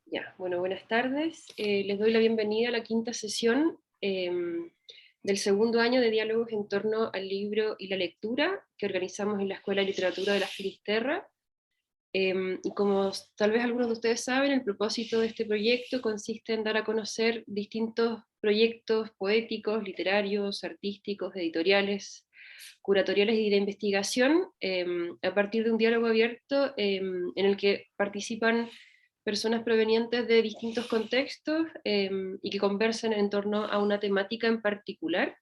Ya, bueno, buenas tardes. Les doy la bienvenida a la quinta sesión del segundo año de diálogos en torno al libro y la lectura que organizamos en la Escuela de Literatura de la Finisterra. Y como tal vez algunos de ustedes saben, el propósito de este proyecto consiste en dar a conocer distintos proyectos poéticos, literarios, artísticos, editoriales, curatoriales y de investigación a partir de un diálogo abierto en el que participan personas provenientes de distintos contextos y que conversan en torno a una temática en particular.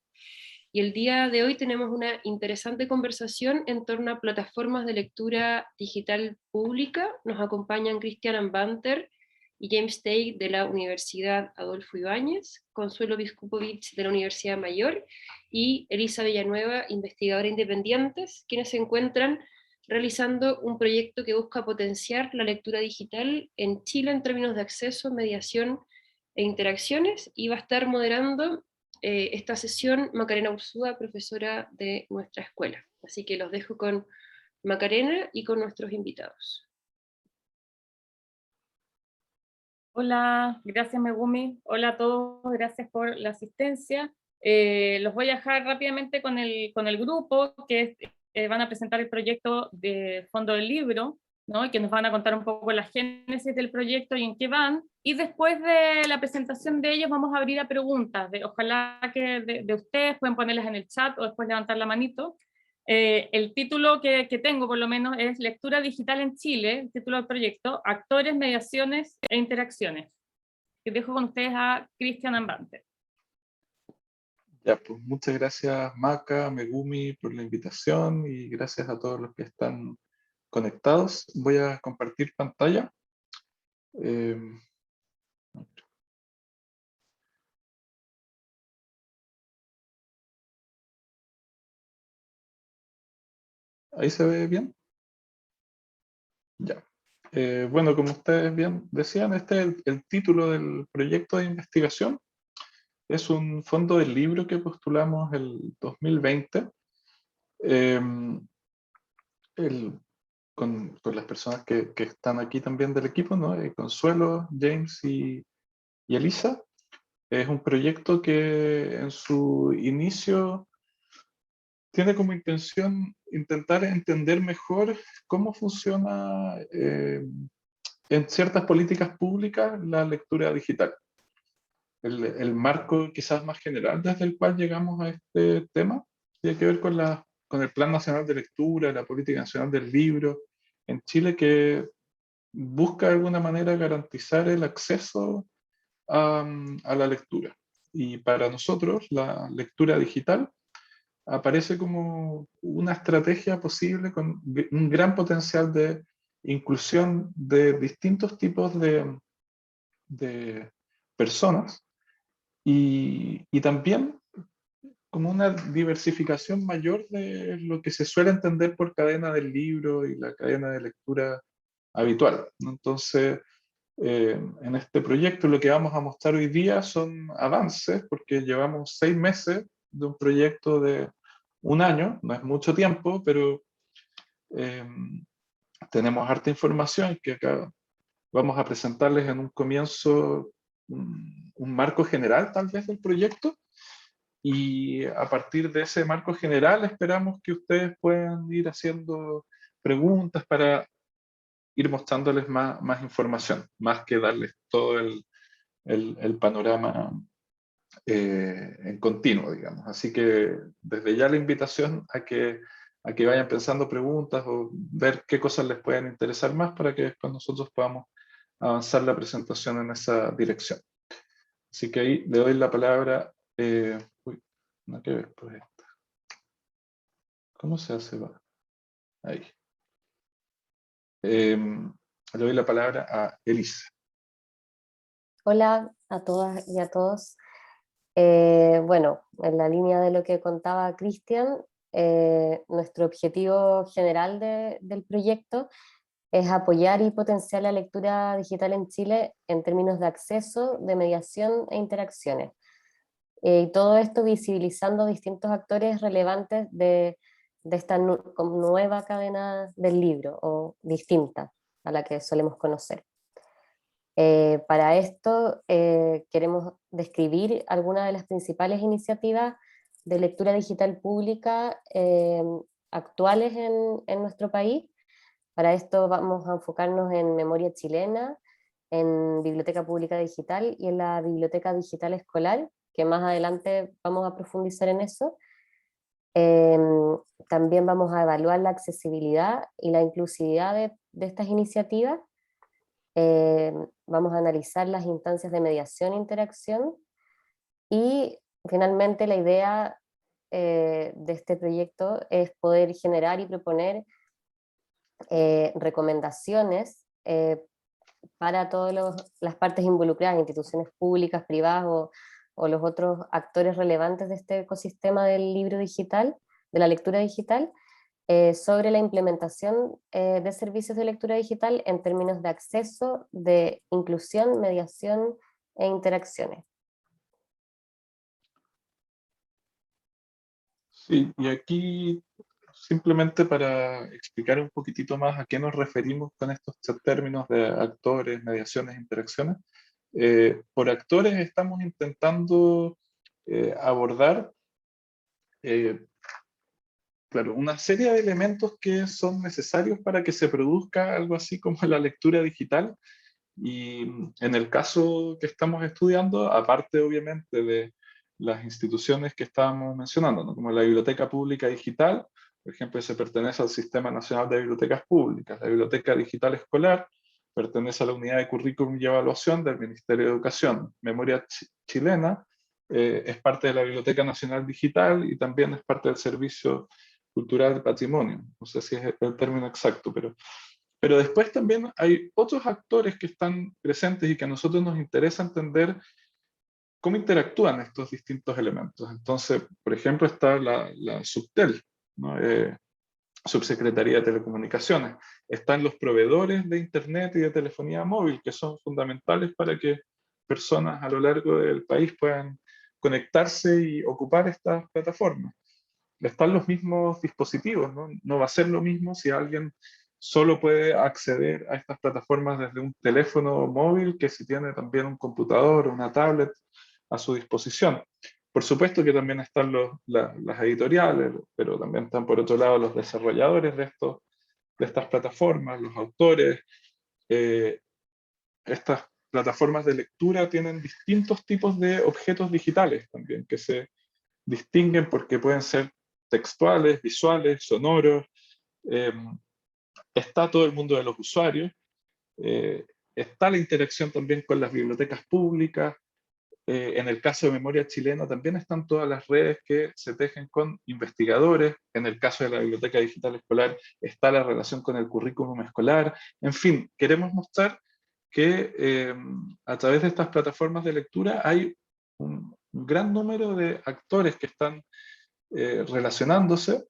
Y el día de hoy tenemos una interesante conversación en torno a plataformas de lectura digital pública. Nos acompañan Christian Ambanter y James Tate de la Universidad Adolfo Ibáñez, Consuelo Biskupovich de la Universidad Mayor y Elisa Villanueva, investigadora independiente, quienes se encuentran realizando un proyecto que busca potenciar la lectura digital en Chile en términos de acceso, mediación e interacciones, y va a estar moderando esta sesión Macarena Ursúa, profesora de nuestra escuela. Así que los dejo con Macarena y con nuestros invitados. Hola, gracias Megumi. Hola a todos, gracias por la asistencia. Los voy a dejar rápidamente con el grupo que van a presentar el proyecto de fondo del libro, ¿no? Y que nos van a contar un poco la génesis del proyecto y en qué van. Y después de la presentación de ellos vamos a abrir a preguntas. Ojalá que de ustedes pueden ponerlas en el chat o después levantar la manito. El título que tengo por lo menos es Lectura Digital en Chile, el título del proyecto, Actores, Mediaciones e Interacciones. Y dejo con ustedes a Christian Ambante. Ya, pues muchas gracias Maca, Megumi por la invitación y gracias a todos los que están conectados. Voy a compartir pantalla. Eh, ¿Ahí se ve bien? Ya. Bueno, como ustedes bien decían, este es el título del proyecto de investigación. Es un fondo del libro que postulamos el 2020 eh, con las personas que están aquí también del equipo, ¿no? Consuelo, James y Elisa. Es un proyecto que en su inicio tiene como intención intentar entender mejor cómo funciona en ciertas políticas públicas la lectura digital. El marco quizás más general desde el cual llegamos a este tema tiene que ver con el Plan Nacional de Lectura, la Política Nacional del Libro en Chile, que busca de alguna manera garantizar el acceso a la lectura. Y para nosotros la lectura digital aparece como una estrategia posible con un gran potencial de inclusión de distintos tipos de personas y también como una diversificación mayor de lo que se suele entender por cadena del libro y la cadena de lectura habitual, ¿no? Entonces, en este proyecto lo que vamos a mostrar hoy día son avances, porque llevamos 6 meses de un proyecto de un año, no es mucho tiempo, pero eh, tenemos harta información que acá vamos a presentarles en un comienzo un marco general tal vez del proyecto, y a partir de ese marco general esperamos que ustedes puedan ir haciendo preguntas para ir mostrándoles más información, más que darles todo el panorama en continuo, digamos. Así que desde ya la invitación a que vayan pensando preguntas o ver qué cosas les pueden interesar más para que después nosotros podamos avanzar la presentación en esa dirección. Así que ahí le doy la palabra. Uy, no que ver por esta. ¿Cómo se hace? Ahí. Le doy la palabra a Elisa. Hola a todas y a todos. Bueno, en la línea de lo que contaba Cristian, nuestro objetivo general del proyecto es apoyar y potenciar la lectura digital en Chile en términos de acceso, de mediación e interacciones. Y todo esto visibilizando distintos actores relevantes de esta como nueva cadena del libro, o distinta a la que solemos conocer. Para esto queremos describir algunas de las principales iniciativas de lectura digital pública actuales en nuestro país. Para esto vamos a enfocarnos en Memoria Chilena, en Biblioteca Pública Digital y en la Biblioteca Digital Escolar, que más adelante vamos a profundizar en eso. También vamos a evaluar la accesibilidad y la inclusividad de estas iniciativas. Vamos a analizar las instancias de mediación e interacción y finalmente la idea de este proyecto es poder generar y proponer recomendaciones para todas las partes involucradas, instituciones públicas, privadas o los otros actores relevantes de este ecosistema del libro digital, de la lectura digital, sobre la implementación de servicios de lectura digital en términos de acceso, de inclusión, mediación e interacciones. Sí, y aquí simplemente para explicar un poquitito más a qué nos referimos con estos términos de actores, mediaciones, interacciones. Por actores estamos intentando abordar claro, una serie de elementos que son necesarios para que se produzca algo así como la lectura digital. Y en el caso que estamos estudiando, aparte obviamente de las instituciones que estábamos mencionando, ¿no? Como la Biblioteca Pública Digital, por ejemplo, se pertenece al Sistema Nacional de Bibliotecas Públicas. La Biblioteca Digital Escolar pertenece a la Unidad de Currículum y Evaluación del Ministerio de Educación. Memoria Chilena es parte de la Biblioteca Nacional Digital y también es parte del Servicio Cultural de Patrimonio. No sé si es el término exacto, pero después también hay otros actores que están presentes y que a nosotros nos interesa entender cómo interactúan estos distintos elementos. Entonces, por ejemplo, está la Subtel, ¿no? Subsecretaría de Telecomunicaciones. Están los proveedores de Internet y de telefonía móvil, que son fundamentales para que personas a lo largo del país puedan conectarse y ocupar estas plataformas. Están los mismos dispositivos, ¿no? No va a ser lo mismo si alguien solo puede acceder a estas plataformas desde un teléfono móvil que si tiene también un computador o una tablet a su disposición. Por supuesto que también están las editoriales, pero también están por otro lado los desarrolladores de estas plataformas, los autores. Estas plataformas de lectura tienen distintos tipos de objetos digitales también, que se distinguen porque pueden ser textuales, visuales, sonoros. Está todo el mundo de los usuarios. Está la interacción también con las bibliotecas públicas. En el caso de Memoria Chilena también están todas las redes que se tejen con investigadores. En el caso de la Biblioteca Digital Escolar está la relación con el currículum escolar. En fin, queremos mostrar que a través de estas plataformas de lectura hay un gran número de actores que están relacionándose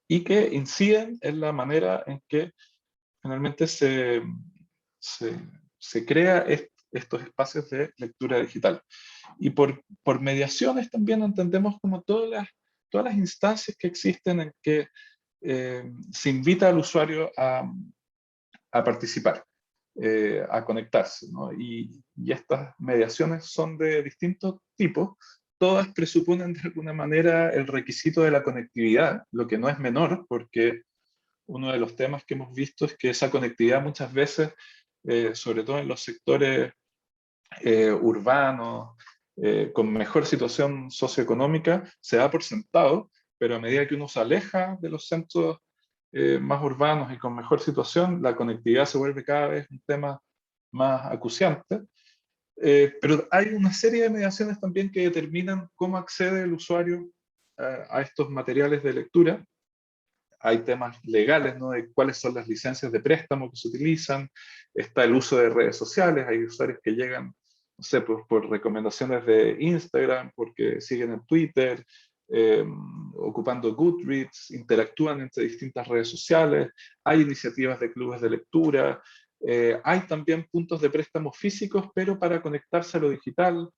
y que inciden en la manera en que finalmente se crea estos espacios de lectura digital. Y por mediaciones también entendemos como todas las instancias que existen en que se invita al usuario a participar, a conectarse, ¿no? Y estas mediaciones son de distintos tipos. Todas presuponen de alguna manera el requisito de la conectividad, lo que no es menor, porque uno de los temas que hemos visto es que esa conectividad muchas veces, sobre todo en los sectores urbanos, con mejor situación socioeconómica, se da por sentado, pero a medida que uno se aleja de los centros más urbanos y con mejor situación, la conectividad se vuelve cada vez un tema más acuciante. Pero hay una serie de mediaciones también que determinan cómo accede el usuario a estos materiales de lectura. Hay temas legales, ¿no? De cuáles son las licencias de préstamo que se utilizan. Está el uso de redes sociales. Hay usuarios que llegan, no sé, por recomendaciones de Instagram, porque siguen en Twitter, ocupando Goodreads, interactúan entre distintas redes sociales. Hay iniciativas de clubes de lectura. Hay también puntos de préstamo físicos, pero para conectarse a lo digital.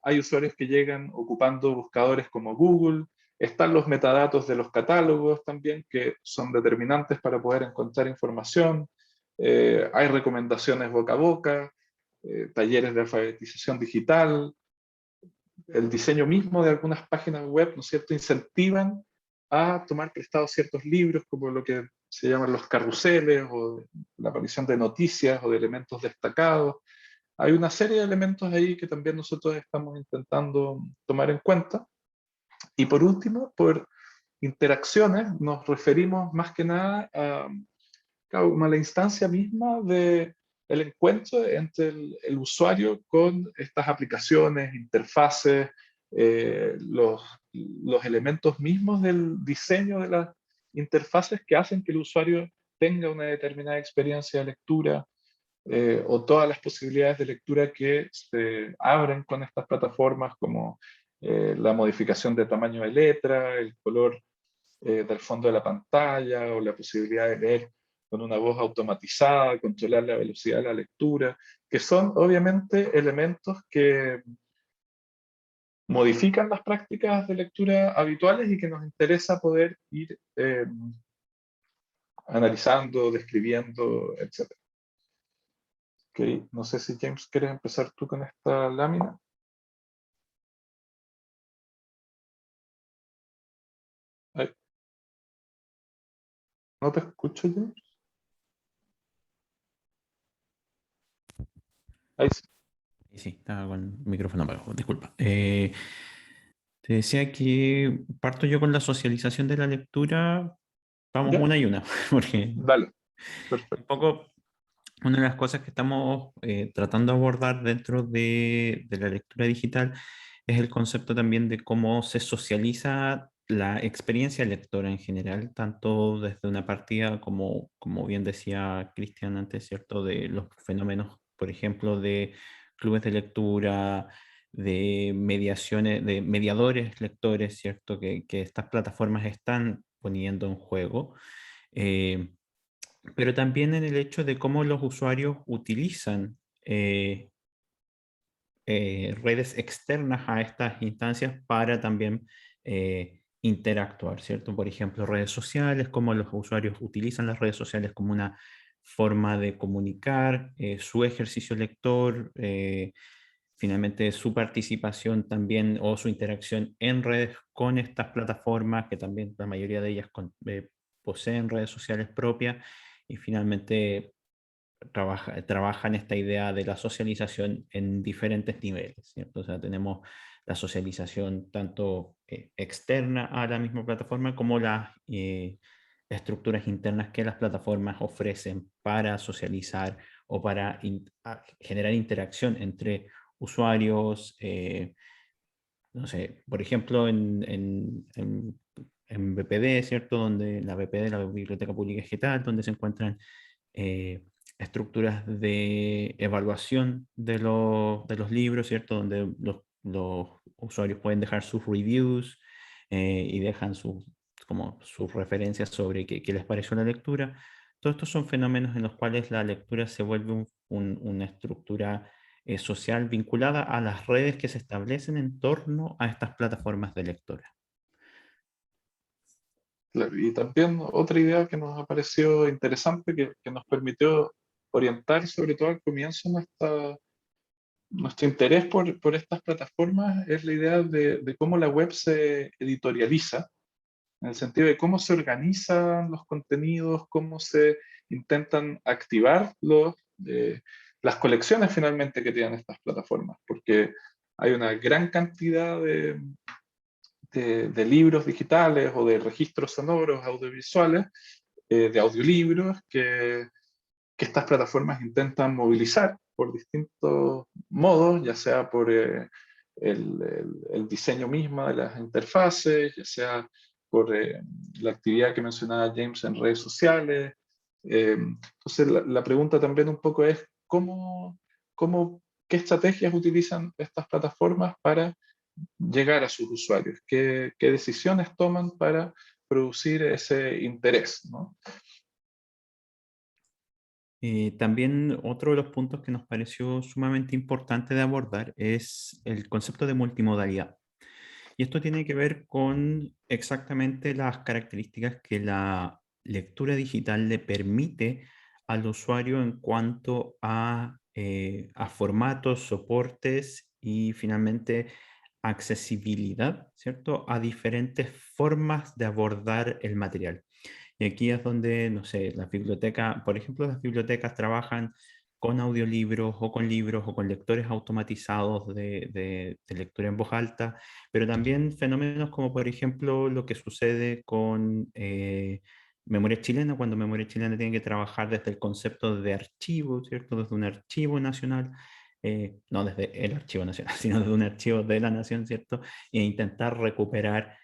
Hay usuarios que llegan ocupando buscadores como Google. Están los metadatos de los catálogos también, que son determinantes para poder encontrar información. Hay recomendaciones boca a boca. talleres de alfabetización digital, el diseño mismo de algunas páginas web, ¿no es cierto?, incentivan a tomar prestados ciertos libros, como lo que se llaman los carruseles, o la aparición de noticias o de elementos destacados. Hay una serie de elementos ahí que también nosotros estamos intentando tomar en cuenta. Y por último, por interacciones, nos referimos más que nada a, claro, como a la instancia misma de el encuentro entre el usuario con estas aplicaciones, interfaces, los elementos mismos del diseño de las interfaces que hacen que el usuario tenga una determinada experiencia de lectura, o todas las posibilidades de lectura que se abren con estas plataformas, como la modificación de tamaño de letra, el color del fondo de la pantalla, o la posibilidad de leer con una voz automatizada, controlar la velocidad de la lectura, que son obviamente elementos que modifican las prácticas de lectura habituales y que nos interesa poder ir analizando, describiendo, etc. Okay. No sé si James, ¿quieres empezar tú con esta lámina? Ay. ¿No te escucho, James? Ahí sí. Sí, estaba con el micrófono apagado, disculpa. Te decía que parto yo con la socialización de la lectura. Vamos ¿Ya? una y una, porque Dale, un perfecto. poco una de las cosas que estamos tratando de abordar dentro de la lectura digital es el concepto también de cómo se socializa la experiencia lectora en general, tanto desde una partida como bien decía Cristian antes, ¿cierto? De los fenómenos, por ejemplo, de clubes de lectura, de mediaciones, de mediadores lectores, ¿cierto? Que estas plataformas están poniendo en juego. Eh, pero también en el hecho de cómo los usuarios utilizan redes externas a estas instancias para también interactuar, ¿cierto? Por ejemplo, redes sociales, cómo los usuarios utilizan las redes sociales como una forma de comunicar su ejercicio lector, finalmente su participación también o su interacción en redes con estas plataformas, que también la mayoría de ellas poseen redes sociales propias, y finalmente trabajan esta idea de la socialización en diferentes niveles, ¿cierto? O sea, tenemos la socialización tanto externa a la misma plataforma, como las estructuras internas que las plataformas ofrecen para socializar o para generar interacción entre usuarios. No sé, por ejemplo, en BPD, ¿cierto? Donde la BPD, la Biblioteca Pública Digital, donde se encuentran eh, estructuras de evaluación de los libros, ¿cierto? Donde los usuarios pueden dejar sus reviews y dejan como sus referencias sobre qué les pareció la lectura. Todos estos son fenómenos en los cuales la lectura se vuelve una estructura social vinculada a las redes que se establecen en torno a estas plataformas de lectura. Claro, y también otra idea que nos ha parecido interesante, que nos permitió orientar sobre todo al comienzo nuestro interés por estas plataformas, es la idea de cómo la web se editorializa, en el sentido de cómo se organizan los contenidos, cómo se intentan activar las colecciones finalmente que tienen estas plataformas, porque hay una gran cantidad de libros digitales o de registros sonoros, audiovisuales, de audiolibros que estas plataformas intentan movilizar por distintos modos, ya sea por el diseño mismo de las interfaces, ya sea por la actividad que mencionaba James en redes sociales. Entonces la pregunta también un poco es qué estrategias utilizan estas plataformas para llegar a sus usuarios, qué decisiones toman para producir ese interés, ¿no? También otro de los puntos que nos pareció sumamente importante de abordar es el concepto de multimodalidad. Y esto tiene que ver con exactamente las características que la lectura digital le permite al usuario en cuanto a a formatos, soportes y finalmente accesibilidad, ¿cierto? A diferentes formas de abordar el material. Y aquí es donde, no sé, las bibliotecas, por ejemplo, las bibliotecas trabajan con audiolibros o con libros o con lectores automatizados de lectura en voz alta, pero también fenómenos como, por ejemplo, lo que sucede con Memoria Chilena, cuando Memoria Chilena tiene que trabajar desde el concepto de archivo, ¿cierto? Desde un archivo nacional, no desde el archivo nacional, sino desde un archivo de la nación, ¿cierto? E intentar recuperar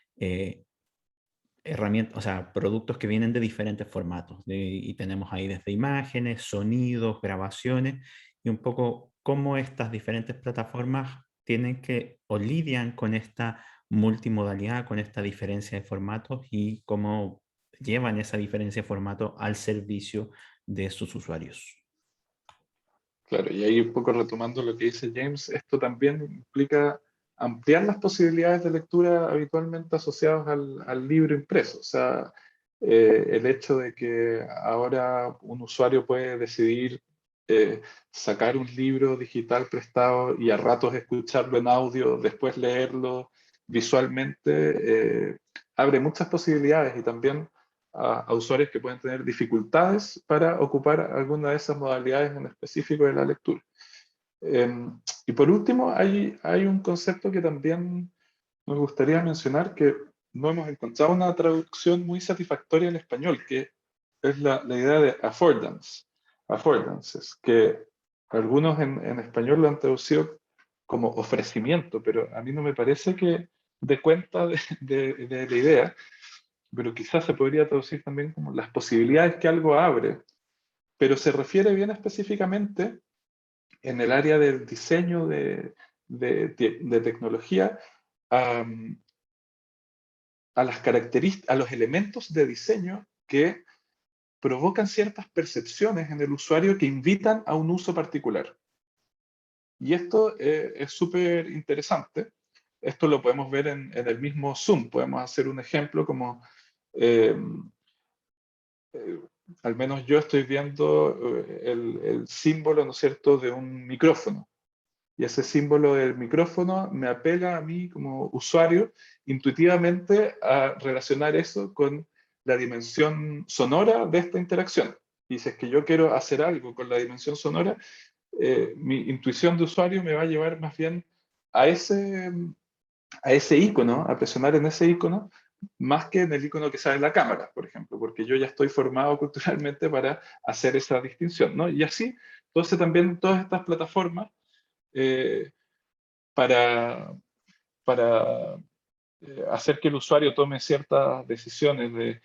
herramientas, o sea, productos que vienen de diferentes formatos. Y tenemos ahí desde imágenes, sonidos, grabaciones, y un poco cómo estas diferentes plataformas tienen que o lidian con esta multimodalidad, con esta diferencia de formatos y cómo llevan esa diferencia de formato al servicio de sus usuarios. Claro, y ahí un poco retomando lo que dice James, esto también implica ampliar las posibilidades de lectura habitualmente asociadas al libro impreso. O sea, el hecho de que ahora un usuario puede decidir eh, sacar un libro digital prestado y a ratos escucharlo en audio, después leerlo visualmente, abre muchas posibilidades y también a usuarios que pueden tener dificultades para ocupar alguna de esas modalidades en específico de la lectura. Y por último, hay un concepto que también me gustaría mencionar que no hemos encontrado una traducción muy satisfactoria al español, que es la idea de affordance. Affordances, que algunos en español lo han traducido como ofrecimiento, pero a mí no me parece que dé cuenta de la idea, pero quizás se podría traducir también como las posibilidades que algo abre, pero se refiere bien específicamente en el área del diseño de tecnología a, a las características, a los elementos de diseño que provocan ciertas percepciones en el usuario que invitan a un uso particular. Y esto es súper interesante. Esto lo podemos ver en el mismo Zoom. Podemos hacer un ejemplo como eh, al menos yo estoy viendo el símbolo, ¿no es cierto?, de un micrófono. Y ese símbolo del micrófono me apela a mí como usuario intuitivamente a relacionar eso con la dimensión sonora de esta interacción. Y si es que yo quiero hacer algo con la dimensión sonora, mi intuición de usuario me va a llevar más bien a ese icono, a presionar en ese icono, más que en el icono que sale en la cámara, por ejemplo, porque yo ya estoy formado culturalmente para hacer esa distinción, ¿no? Y así, entonces también todas estas plataformas eh, para, para hacer que el usuario tome ciertas decisiones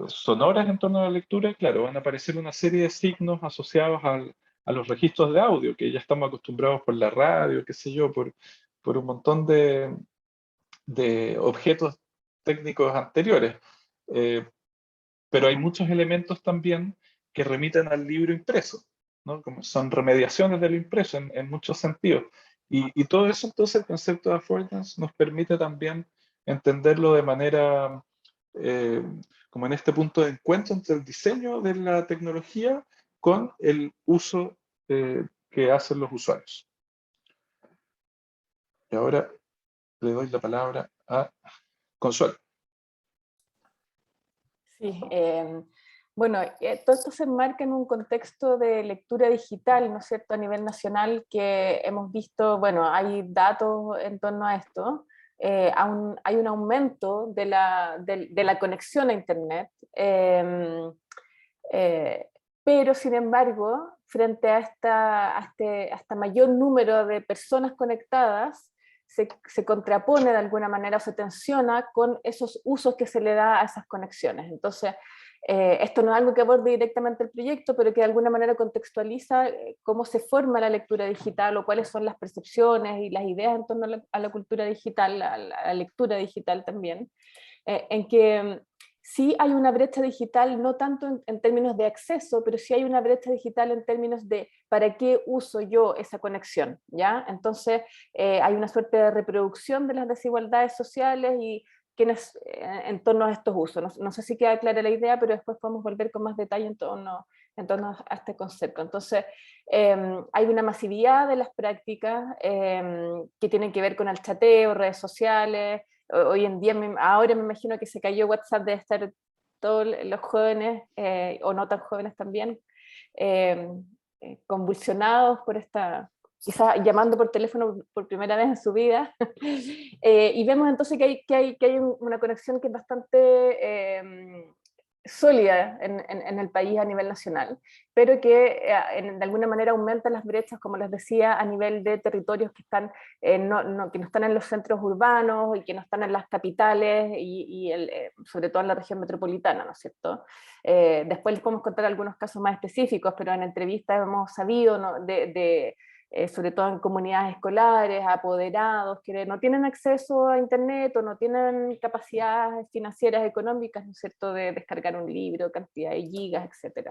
sonoras en torno a la lectura, claro, van a aparecer una serie de signos asociados a los registros de audio, que ya estamos acostumbrados por la radio, qué sé yo, por un montón de objetos técnicos anteriores. Eh, pero hay muchos elementos también que remiten al libro impreso, ¿no? Como son remediaciones del impreso en muchos sentidos. Y todo eso, entonces, el concepto de affordance nos permite también entenderlo de manera, eh, como en este punto de encuentro entre el diseño de la tecnología con el uso que hacen los usuarios. Y ahora le doy la palabra a Consuelo. Sí, bueno, todo esto se enmarca en un contexto de lectura digital, ¿no es cierto?, a nivel nacional, que hemos visto, bueno, hay datos en torno a esto, hay un aumento de la conexión a Internet, pero sin embargo, frente a este mayor número de personas conectadas, se contrapone de alguna manera o se tensiona con esos usos que se le da a esas conexiones. Entonces, esto no es algo que aborde directamente el proyecto, pero que de alguna manera contextualiza cómo se forma la lectura digital o cuáles son las percepciones y las ideas en torno a la cultura digital, a la lectura digital también, en que sí hay una brecha digital, no tanto en términos de acceso, pero sí hay una brecha digital en términos de para qué uso yo esa conexión, ¿ya? Entonces hay una suerte de reproducción de las desigualdades sociales y quienes en torno a estos usos. No sé si queda clara la idea, pero después podemos volver con más detalle en torno a este concepto. Entonces, hay una masividad de las prácticas que tienen que ver con el chateo, redes sociales. Hoy en día, ahora me imagino que se cayó WhatsApp, de estar todos los jóvenes, o no tan jóvenes también, convulsionados por esta, quizás llamando por teléfono por primera vez en su vida, y vemos entonces que hay una conexión que es bastante sólida en el país a nivel nacional, pero que de alguna manera aumenta las brechas, como les decía, a nivel de territorios que están, que no están en los centros urbanos y que no están en las capitales, sobre todo en la región metropolitana, ¿no es cierto? Después les podemos contar algunos casos más específicos, pero en entrevistas hemos sabido, ¿no?, sobre todo en comunidades escolares, apoderados que no tienen acceso a internet o no tienen capacidades financieras, económicas, ¿no es cierto?, de descargar un libro, cantidad de gigas, etc.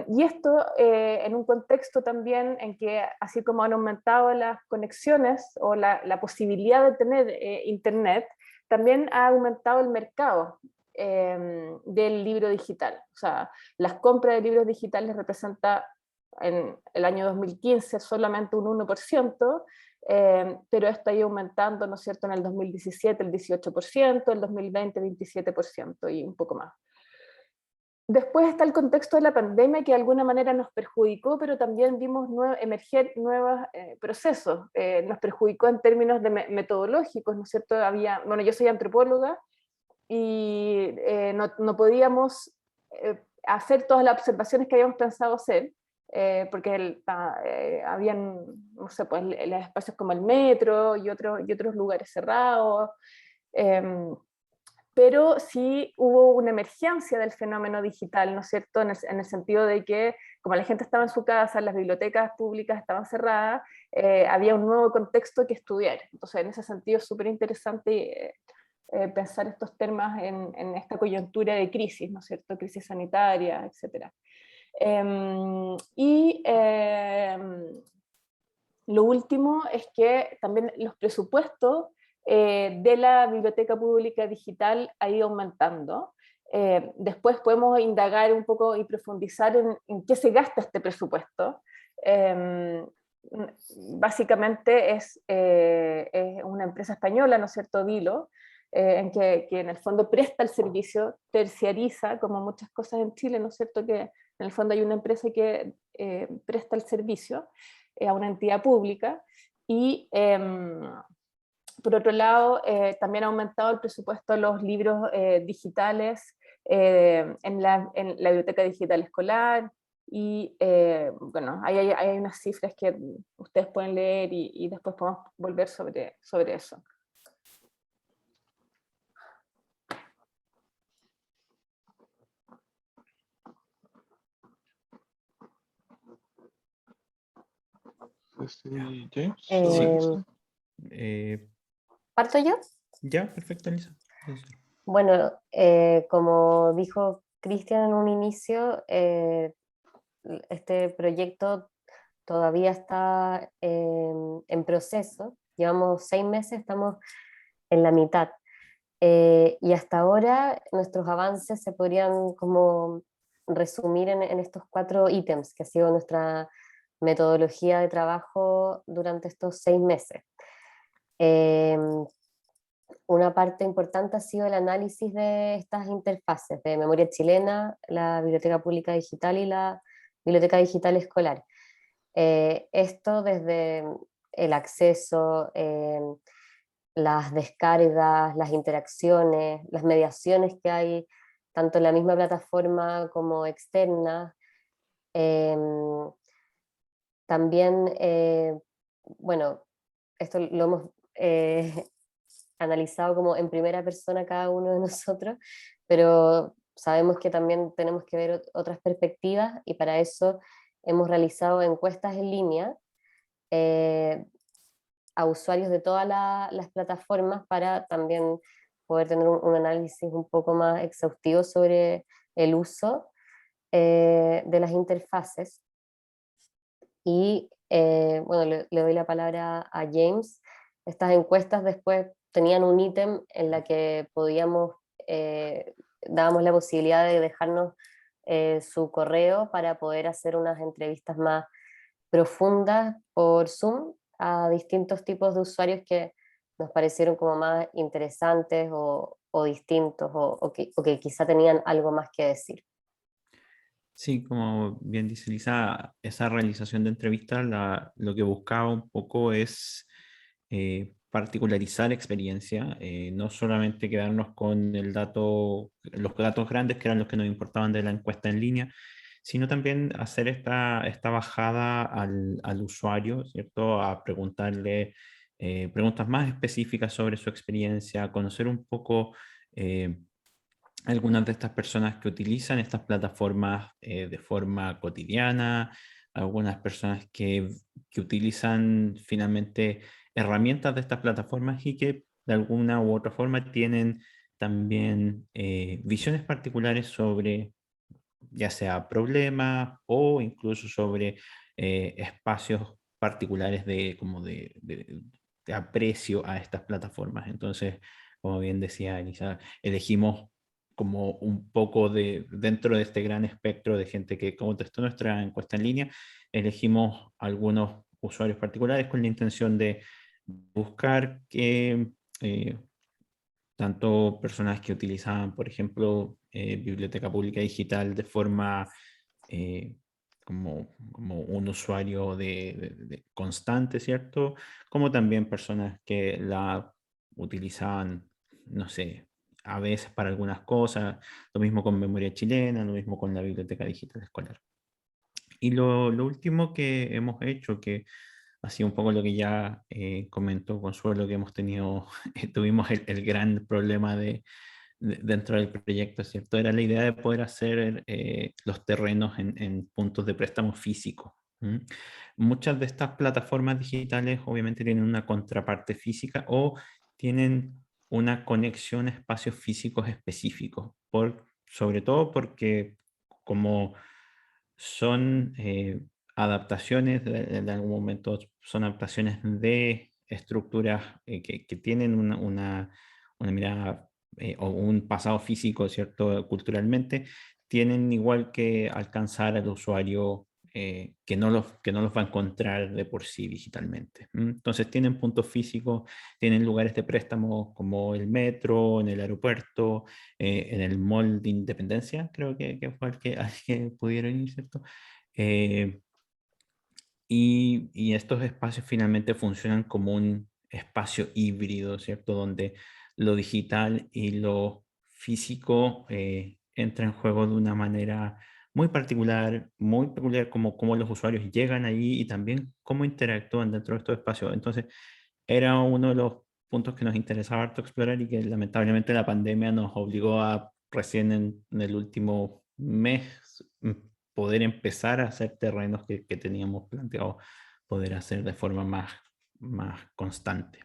Y esto en un contexto también en que, así como han aumentado las conexiones o la posibilidad de tener internet, también ha aumentado el mercado del libro digital. O sea, las compras de libros digitales representa en el año 2015 solamente un 1%, pero esto ha ido aumentando, ¿no es cierto?, en el 2017 el 18%, el 2020 el 27% y un poco más. Después está el contexto de la pandemia, que de alguna manera nos perjudicó, pero también vimos emerger nuevos procesos. Nos perjudicó en términos de metodológicos, ¿no es cierto? Bueno, yo soy antropóloga y no podíamos hacer todas las observaciones que habíamos pensado hacer, porque habían, no sé, pues, los espacios como el metro y otros lugares cerrados, pero sí hubo una emergencia del fenómeno digital, ¿no es cierto?, en el sentido de que, como la gente estaba en su casa, las bibliotecas públicas estaban cerradas, había un nuevo contexto que estudiar. Entonces, en ese sentido es súper interesante pensar estos temas en esta coyuntura de crisis, ¿no es cierto?, crisis sanitaria, etc. Lo último es que también los presupuestos de la biblioteca pública digital ha ido aumentando. Después podemos indagar un poco y profundizar en qué se gasta este presupuesto. Básicamente es una empresa española, ¿no es cierto?, Dilo, en que en el fondo presta el servicio, terciariza, como muchas cosas en Chile, ¿no es cierto?, que en el fondo hay una empresa que presta el servicio a una entidad pública, y por otro lado también ha aumentado el presupuesto de los libros digitales en la biblioteca digital escolar, y bueno, hay unas cifras que ustedes pueden leer y después podemos volver sobre eso. Sí, James. ¿Parto yo? Ya, perfecto, Elisa. Bueno, como dijo Cristian en un inicio, este proyecto todavía está en proceso. Llevamos 6 meses, estamos en la mitad. Y hasta ahora nuestros avances se podrían como resumir en estos 4 ítems, que ha sido nuestra metodología de trabajo durante estos 6 meses. Una parte importante ha sido el análisis de estas interfaces de memoria chilena, la Biblioteca Pública Digital y la Biblioteca Digital Escolar. Esto desde el acceso, las descargas, las interacciones, las mediaciones que hay, tanto en la misma plataforma como externas. También, bueno, esto lo hemos analizado como en primera persona cada uno de nosotros, pero sabemos que también tenemos que ver otras perspectivas, y para eso hemos realizado encuestas en línea a usuarios de todas las plataformas, para también poder tener un análisis un poco más exhaustivo sobre el uso de las interfaces. Y bueno, le doy la palabra a James. Estas encuestas después tenían un ítem en la que dábamos la posibilidad de dejarnos su correo para poder hacer unas entrevistas más profundas por Zoom a distintos tipos de usuarios que nos parecieron como más interesantes o distintos o que quizá tenían algo más que decir. Sí, como bien dice Lisa, esa realización de entrevistas lo que buscaba un poco es particularizar experiencia, no solamente quedarnos con los datos grandes que eran los que nos importaban de la encuesta en línea, sino también hacer esta bajada al usuario, ¿cierto? A preguntarle preguntas más específicas sobre su experiencia, conocer un poco algunas de estas personas que utilizan estas plataformas de forma cotidiana, algunas personas que utilizan finalmente herramientas de estas plataformas y que de alguna u otra forma tienen también visiones particulares sobre ya sea problemas o incluso sobre espacios particulares de aprecio a estas plataformas. Entonces, como bien decía Elisa, elegimos como un poco dentro de este gran espectro de gente que contestó nuestra encuesta en línea, elegimos algunos usuarios particulares con la intención de buscar que tanto personas que utilizaban, por ejemplo, biblioteca pública digital de forma eh, como un usuario de constante, ¿cierto? Como también personas que la utilizaban, no sé, a veces para algunas cosas, lo mismo con Memoria Chilena, lo mismo con la biblioteca digital escolar. Y lo último que hemos hecho, que ha sido un poco lo que ya comentó Consuelo, que hemos tenido, tuvimos el gran problema dentro del proyecto, ¿cierto? Era la idea de poder hacer los terrenos en puntos de préstamo físico. ¿Mm? Muchas de estas plataformas digitales obviamente tienen una contraparte física o tienen una conexión a espacios físicos específicos, sobre todo porque como son adaptaciones, en algún momento son adaptaciones de estructuras que tienen una mirada o un pasado físico, ¿cierto? Culturalmente, tienen igual que alcanzar al usuario que no los va a encontrar de por sí digitalmente. Entonces tienen puntos físicos, tienen lugares de préstamo como el metro, en el aeropuerto, en el Mall de Independencia, creo que fue al que pudieron ir, ¿cierto? Eh, y estos espacios finalmente funcionan como un espacio híbrido, ¿cierto? Donde lo digital y lo físico entran en juego de una manera muy peculiar como los usuarios llegan ahí y también cómo interactúan dentro de estos espacios. Entonces, era uno de los puntos que nos interesaba harto explorar y que lamentablemente la pandemia nos obligó a recién en el último mes poder empezar a hacer terrenos que teníamos planteado poder hacer de forma más constante.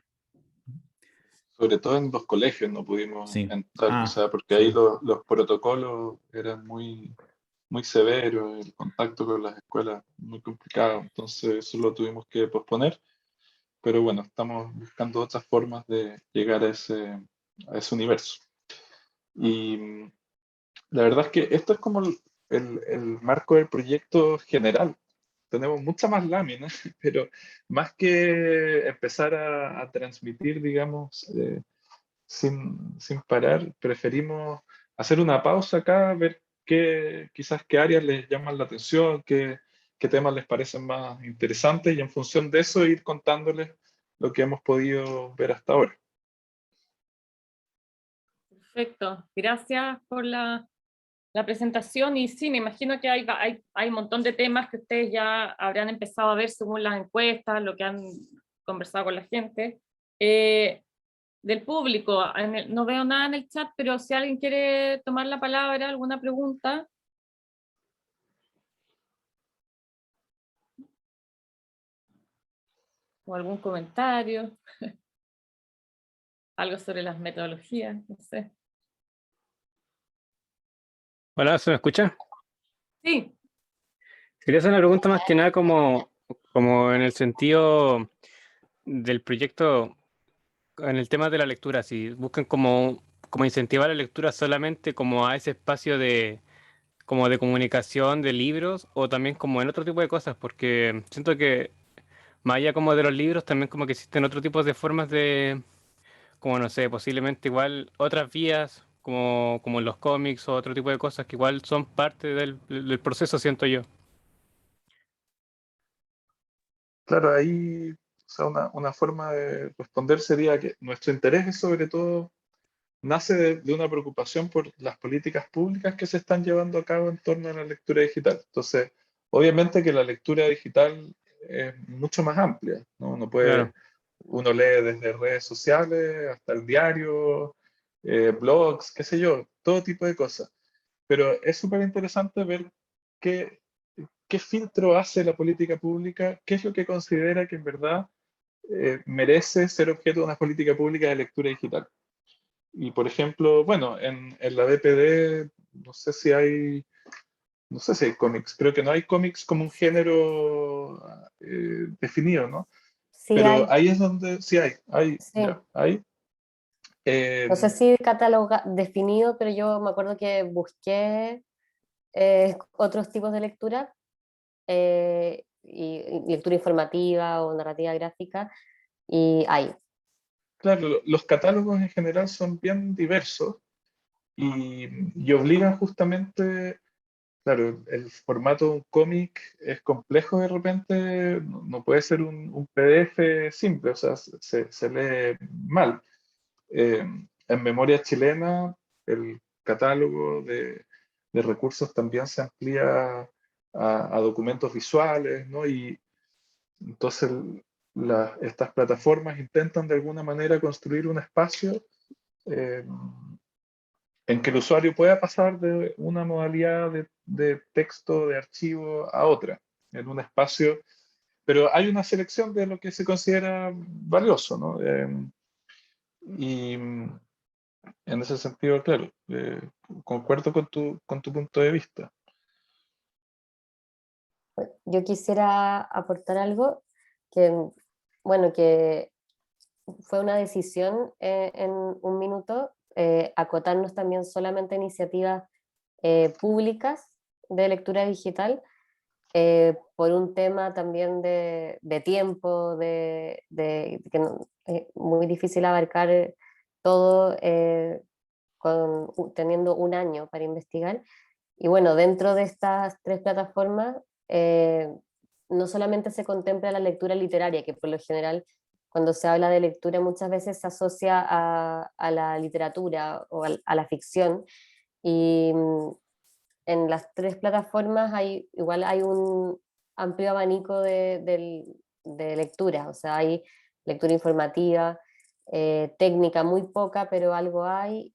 Sobre todo en los colegios no pudimos Sí. entrar, o sea, porque ahí Sí. los protocolos eran muy severos, el contacto con las escuelas muy complicado, entonces eso lo tuvimos que posponer, pero bueno, estamos buscando otras formas de llegar a ese universo. Y la verdad es que esto es como el marco del proyecto general. Tenemos muchas más láminas, pero más que empezar a transmitir, digamos, sin parar, preferimos hacer una pausa acá, ver quizás qué áreas les llaman la atención, qué temas les parecen más interesantes y en función de eso ir contándoles lo que hemos podido ver hasta ahora. Perfecto, gracias por la presentación y sí, me imagino que hay un montón de temas que ustedes ya habrán empezado a ver según las encuestas, lo que han conversado con la gente. Del público, no veo nada en el chat, pero si alguien quiere tomar la palabra, alguna pregunta. O algún comentario, algo sobre las metodologías, no sé. Hola, ¿se me escucha? Sí, Quería hacer una pregunta más que nada como en el sentido del proyecto, en el tema de la lectura, si buscan como incentivar la lectura solamente como a ese espacio como de comunicación de libros o también como en otro tipo de cosas, porque siento que más allá como de los libros, también como que existen otro tipo de formas de, como no sé, posiblemente igual otras vías, como en los cómics o otro tipo de cosas que igual son parte del proceso, siento yo. Claro, ahí, o sea, una forma de responder sería que nuestro interés es sobre todo, nace de una preocupación por las políticas públicas que se están llevando a cabo en torno a la lectura digital. Entonces, obviamente que la lectura digital es mucho más amplia, ¿no? Claro, Uno lee desde redes sociales hasta el diario, blogs, qué sé yo, todo tipo de cosas. Pero es súper interesante ver qué, qué filtro hace la política pública, qué es lo que considera que en verdad merece ser objeto de una política pública de lectura digital. Y por ejemplo, bueno, en la BPD no sé si hay cómics, creo que no hay cómics como un género definido, ¿no? Sí Pero hay, ahí es donde sí sí. ya, hay. No sé Eh, si cataloga definido, pero yo me acuerdo que busqué otros tipos de lectura, y lectura informativa o narrativa gráfica, y hay. claro, los catálogos en general son bien diversos y obligan justamente. Claro, el formato de un cómic es complejo de repente, no puede ser un PDF simple, o sea, se lee mal. En memoria chilena, el catálogo de recursos también se amplía a documentos visuales, ¿no? Y entonces estas plataformas intentan de alguna manera construir un espacio eh, en que el usuario pueda pasar de una modalidad de texto, de archivo a otra, en un espacio, pero hay una selección de lo que se considera valioso, ¿no? Y en ese sentido, claro, concuerdo con tu punto de vista. Yo quisiera aportar algo que, bueno, que fue una decisión en un minuto, acotarnos también solamente a iniciativas públicas de lectura digital, por un tema también de tiempo, que muy difícil abarcar todo, teniendo un año para investigar. Y bueno, dentro de estas tres plataformas, no solamente se contempla la lectura literaria, que por lo general cuando se habla de lectura muchas veces se asocia a la literatura o a la ficción, y en las tres plataformas igual hay un amplio abanico de lectura, o sea, hay lectura informativa, técnica muy poca, pero algo hay,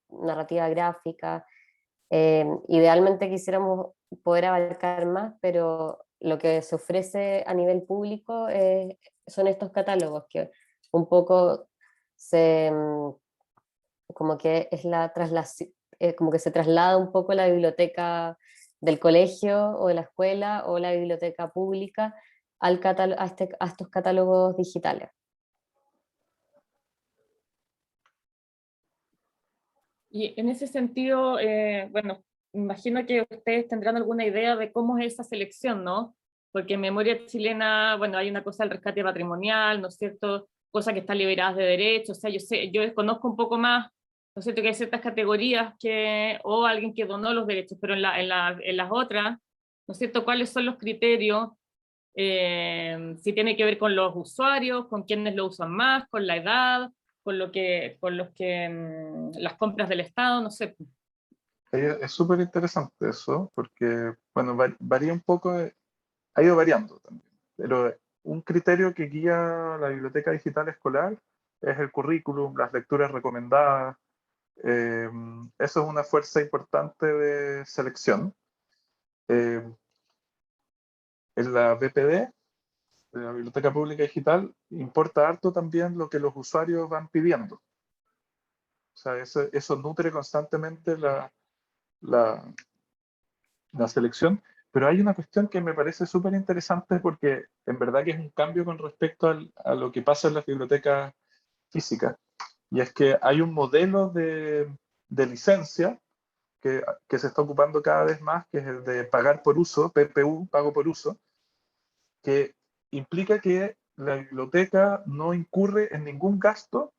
narrativa gráfica. Idealmente quisiéramos poder abarcar más, pero lo que se ofrece a nivel público son estos catálogos que un poco se, como que es como que se traslada un poco la biblioteca del colegio o de la escuela o la biblioteca pública a estos catálogos digitales. Y en ese sentido, bueno, imagino que ustedes tendrán alguna idea de cómo es esa selección, ¿no? Porque en memoria chilena, bueno, hay una cosa del rescate patrimonial, ¿no es cierto? Cosas que están liberadas de derechos, o sea, yo desconozco un poco más, ¿no es cierto? Que hay ciertas categorías o alguien que donó los derechos, pero en las otras, ¿no es cierto? ¿Cuáles son los criterios? Si tiene que ver con los usuarios, con quienes lo usan más, con la edad, con los que las compras del Estado, no sé. Es súper interesante eso, porque, bueno, varía un poco, ha ido variando también, pero un criterio que guía la biblioteca digital escolar es el currículum, las lecturas recomendadas. eh, Eso es una fuerza importante de selección. Eh, en la BPD, la Biblioteca Pública Digital, importa harto también lo que los usuarios van pidiendo. O sea, eso nutre constantemente la, la selección, pero hay una cuestión que me parece súper interesante porque en verdad que es un cambio con respecto a lo que pasa en las bibliotecas físicas, y es que hay un modelo de licencia que se está ocupando cada vez más, que es el de pagar por uso, PPU, pago por uso, que implica que la biblioteca no incurre en ningún gasto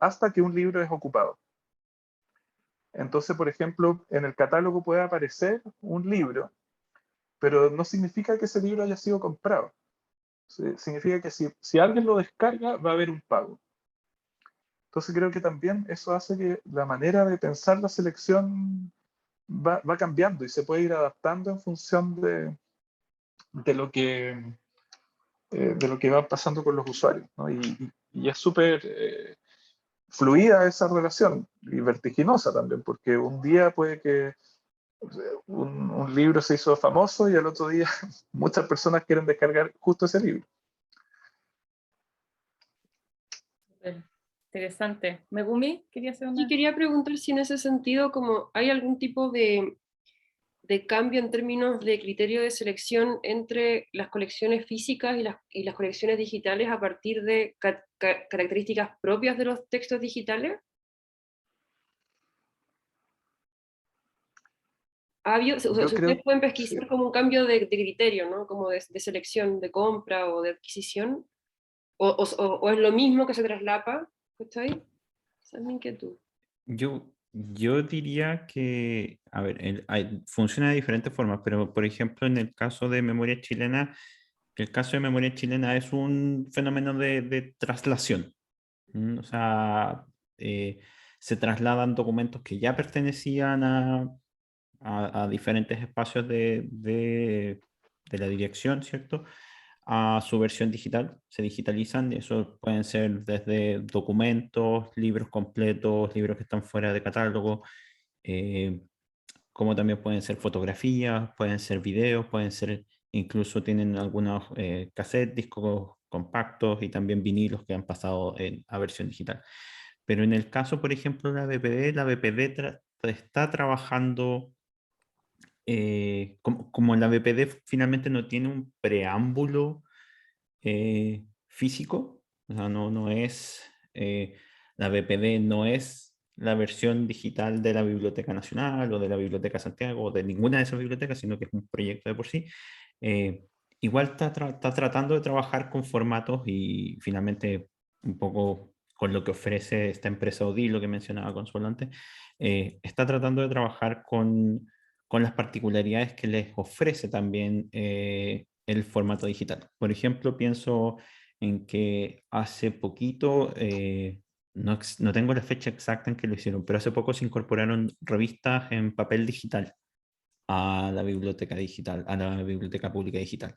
hasta que un libro es ocupado. Entonces, por ejemplo, en el catálogo puede aparecer un libro, pero no significa que ese libro haya sido comprado. Significa que si alguien lo descarga, va a haber un pago. Entonces creo que también eso hace que la manera de pensar la selección va cambiando y se puede ir adaptando en función de lo que va pasando con los usuarios, ¿no? Y es súper fluida esa relación y vertiginosa también, porque un día puede que un libro se hizo famoso y al otro día muchas personas quieren descargar justo ese libro. Interesante. Megumi, quería hacer una... Y quería preguntar si en ese sentido como hay algún tipo de cambio en términos de criterio de selección entre las colecciones físicas y las colecciones digitales a partir de características propias de los textos digitales. O sea, ustedes pueden pesquisar sí. como un cambio de criterio, ¿no? Como de selección, de compra o de adquisición, o es lo mismo que se traslapa, ¿cachai? Esa es mi inquietud. Yo diría que, a ver, funciona de diferentes formas, pero por ejemplo, en el caso de Memoria Chilena, el caso de Memoria Chilena es un fenómeno de traslación. O sea, se trasladan documentos que ya pertenecían a diferentes espacios de la dirección, ¿cierto? A su versión digital, se digitalizan, y eso pueden ser desde documentos, libros completos, libros que están fuera de catálogo, eh, como también pueden ser fotografías, pueden ser videos, pueden ser, incluso tienen algunos cassettes, discos compactos y también vinilos que han pasado a versión digital. Pero en el caso, por ejemplo, de la BPD está trabajando, como la BPD finalmente no tiene un preámbulo físico, o sea, no es, la BPD no es la versión digital de la Biblioteca Nacional o de la Biblioteca Santiago o de ninguna de esas bibliotecas, sino que es un proyecto de por sí. Igual está tratando de trabajar con formatos y finalmente un poco con lo que ofrece esta empresa Odilo que mencionaba Consuelo antes, está tratando de trabajar con las particularidades que les ofrece también el formato digital. Por ejemplo, pienso en que hace poquito, no tengo la fecha exacta en que lo hicieron, pero hace poco se incorporaron revistas en papel digital a la biblioteca digital, a la biblioteca pública digital.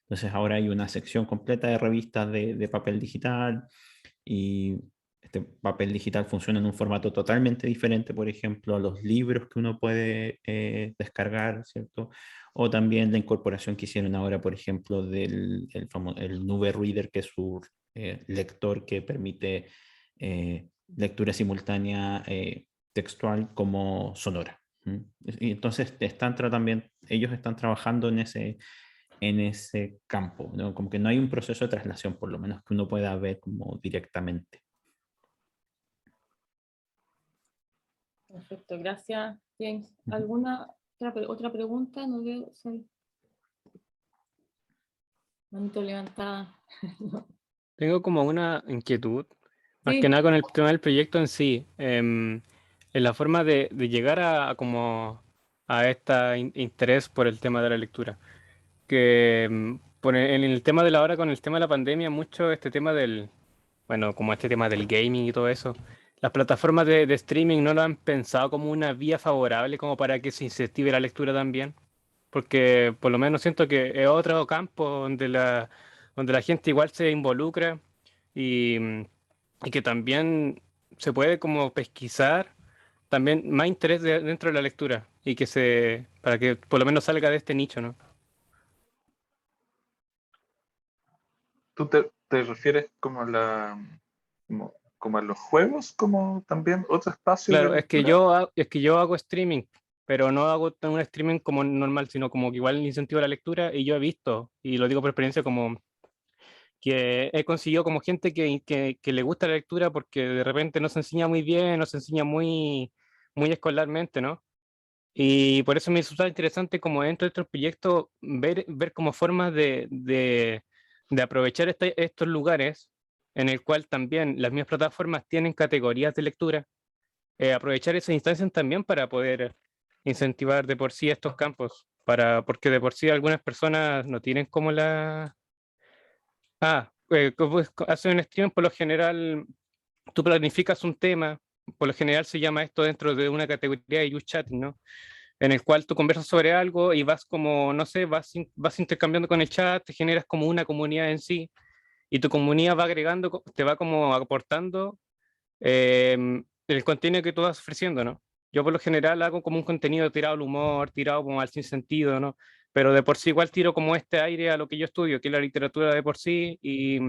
Entonces ahora hay una sección completa de revistas de papel digital, y este papel digital funciona en un formato totalmente diferente, por ejemplo, a los libros que uno puede descargar, ¿cierto? O también la incorporación que hicieron ahora, por ejemplo, el Nube Reader, que es su lector que permite lectura simultánea textual como sonora. Y entonces ellos están trabajando en ese campo, ¿no? Como que no hay un proceso de traslación, por lo menos que uno pueda ver como directamente. Perfecto, gracias, James. ¿Alguna otra pregunta? No veo, manito levantada. Tengo como una inquietud, más Sí. que nada con el tema del proyecto en sí, en la forma de llegar como a este interés por el tema de la lectura. Que en el tema de la hora, con el tema de la pandemia, mucho este tema bueno, como este tema del gaming y todo eso, las plataformas de streaming no lo han pensado como una vía favorable como para que se incentive la lectura también, porque por lo menos siento que es otro campo donde la gente igual se involucra y, y que también se puede como pesquisar también más interés dentro de la lectura y para que por lo menos salga de este nicho, ¿no? ¿Tú te refieres como como a los juegos, como también otro espacio de Claro, lectura? es que yo hago streaming, pero no hago un streaming como normal, sino como que igual incentivo la lectura y yo he visto, y lo digo por experiencia, como que he conseguido como gente que le gusta la lectura porque de repente no se enseña muy bien, no se enseña muy escolarmente, ¿no? Y por eso me resulta interesante como dentro de estos proyectos ver como formas de aprovechar estos lugares en el cual también las mismas plataformas tienen categorías de lectura, aprovechar esas instancias también para poder incentivar de por sí estos campos, porque de por sí algunas personas no tienen como como hacen un stream, por lo general tú planificas un tema, por lo general se llama esto dentro de una categoría de youth chatting, ¿no? En el cual tú conversas sobre algo y vas como, no sé, vas intercambiando con el chat, te generas como una comunidad en sí, y tu comunidad va agregando, te va como aportando el contenido que tú vas ofreciendo, ¿no? Yo por lo general hago como un contenido tirado al humor, tirado como al sinsentido, ¿no? Pero de por sí igual tiro como este aire a lo que yo estudio, que es la literatura de por sí, y,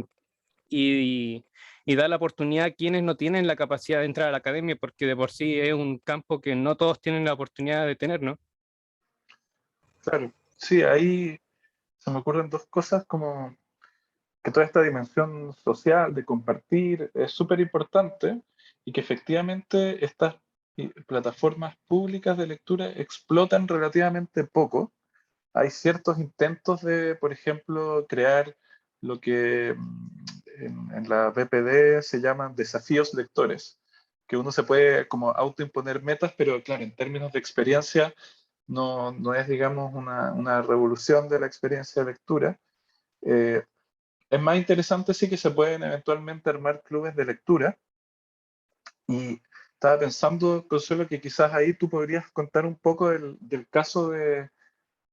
y da la oportunidad a quienes no tienen la capacidad de entrar a la academia, porque de por sí es un campo que no todos tienen la oportunidad de tener, ¿no? Claro, sí, ahí se me ocurren dos cosas, como que toda esta dimensión social de compartir es súper importante y que efectivamente estas plataformas públicas de lectura explotan relativamente poco. Hay ciertos intentos de, por ejemplo, crear lo que en la BPD se llaman desafíos lectores, que uno se puede como autoimponer metas, pero claro, en términos de experiencia no es, digamos, una revolución de la experiencia de lectura. Eh, es más interesante sí que se pueden eventualmente armar clubes de lectura, y estaba pensando, Consuelo, que quizás ahí tú podrías contar un poco del caso de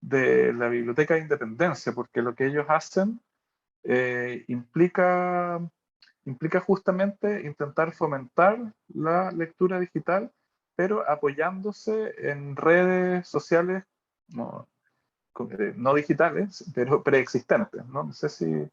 la Biblioteca de Independencia, porque lo que ellos hacen implica justamente intentar fomentar la lectura digital, pero apoyándose en redes sociales no, no digitales, pero preexistentes, ¿no? No sé si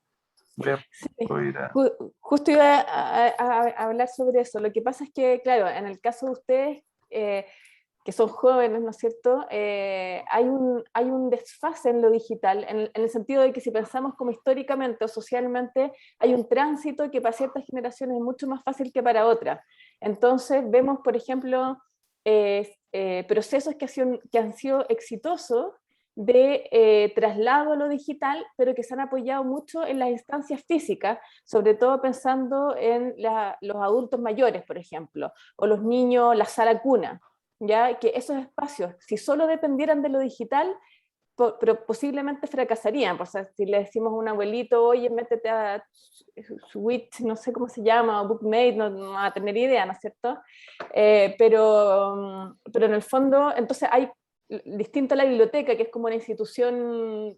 Sí, voy a ir a... justo iba a hablar sobre eso. Lo que pasa es que, claro, en el caso de ustedes, que son jóvenes, ¿no es cierto? Hay un desfase en lo digital, en el sentido de que si pensamos como históricamente o socialmente, hay un tránsito que para ciertas generaciones es mucho más fácil que para otras. Entonces vemos, por ejemplo, procesos que han sido exitosos de traslado a lo digital, pero que se han apoyado mucho en las instancias físicas, sobre todo pensando en los adultos mayores, por ejemplo, o los niños, la sala cuna, ya que esos espacios, si solo dependieran de lo digital, pero posiblemente fracasarían. Por si le decimos a un abuelito, oye, métete a Switch, no sé cómo se llama, o Bookmate, no va a tener idea, ¿no es cierto? Pero en el fondo, entonces hay distinto a la biblioteca, que es como una institución,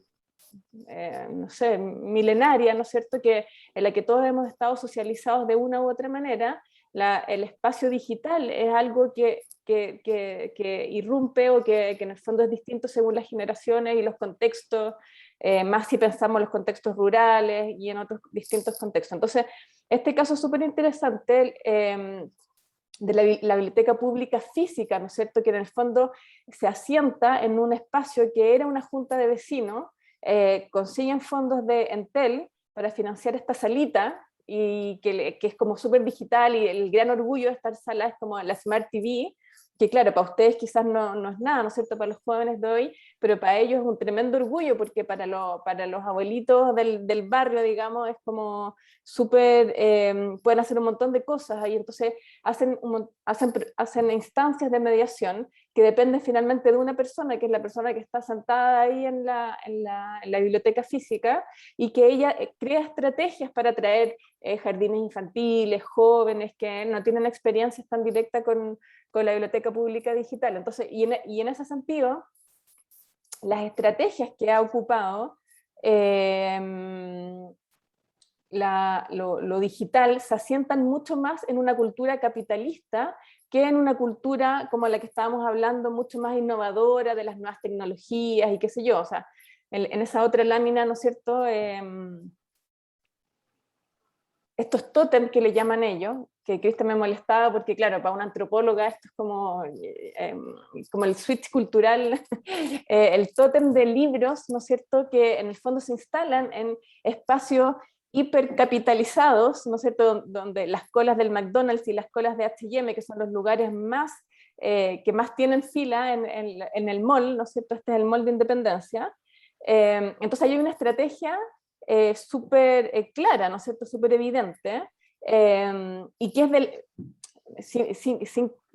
no sé, milenaria, ¿no es cierto?, en la que todos hemos estado socializados de una u otra manera. El espacio digital es algo que irrumpe o que en el fondo es distinto según las generaciones y los contextos, más si pensamos en los contextos rurales y en otros distintos contextos. Entonces, este caso es súper interesante, de la biblioteca pública física, ¿no es cierto?, que en el fondo se asienta en un espacio que era una junta de vecinos, consiguen fondos de Entel para financiar esta salita, y que es como súper digital, y el gran orgullo de esta sala es como la Smart TV, que claro, para ustedes quizás no es nada, ¿no es cierto?, para los jóvenes de hoy, pero para ellos es un tremendo orgullo, porque para los abuelitos del barrio, digamos, es como súper, pueden hacer un montón de cosas, y entonces hacen instancias de mediación que dependen finalmente de una persona, que es la persona que está sentada ahí en la biblioteca física, y que ella crea estrategias para atraer jardines infantiles, jóvenes que no tienen experiencias tan directas con la biblioteca pública digital. Entonces, y en ese sentido, las estrategias que ha ocupado lo digital se asientan mucho más en una cultura capitalista que en una cultura como la que estábamos hablando, mucho más innovadora, de las nuevas tecnologías y qué sé yo. O sea, en esa otra lámina, ¿no es cierto?, estos tótems que le llaman ellos, que Cristian me molestaba porque, claro, para una antropóloga esto es como el switch cultural, el tótem de libros, ¿no es cierto?, que en el fondo se instalan en espacios hipercapitalizados, ¿no es cierto?, donde las colas del McDonald's y las colas de H&M, que son los lugares más que más tienen fila en el mall, ¿no es cierto? Este es el mall de Independencia. Entonces hay una estrategia súper clara, ¿no es cierto? Súper evidente, y que es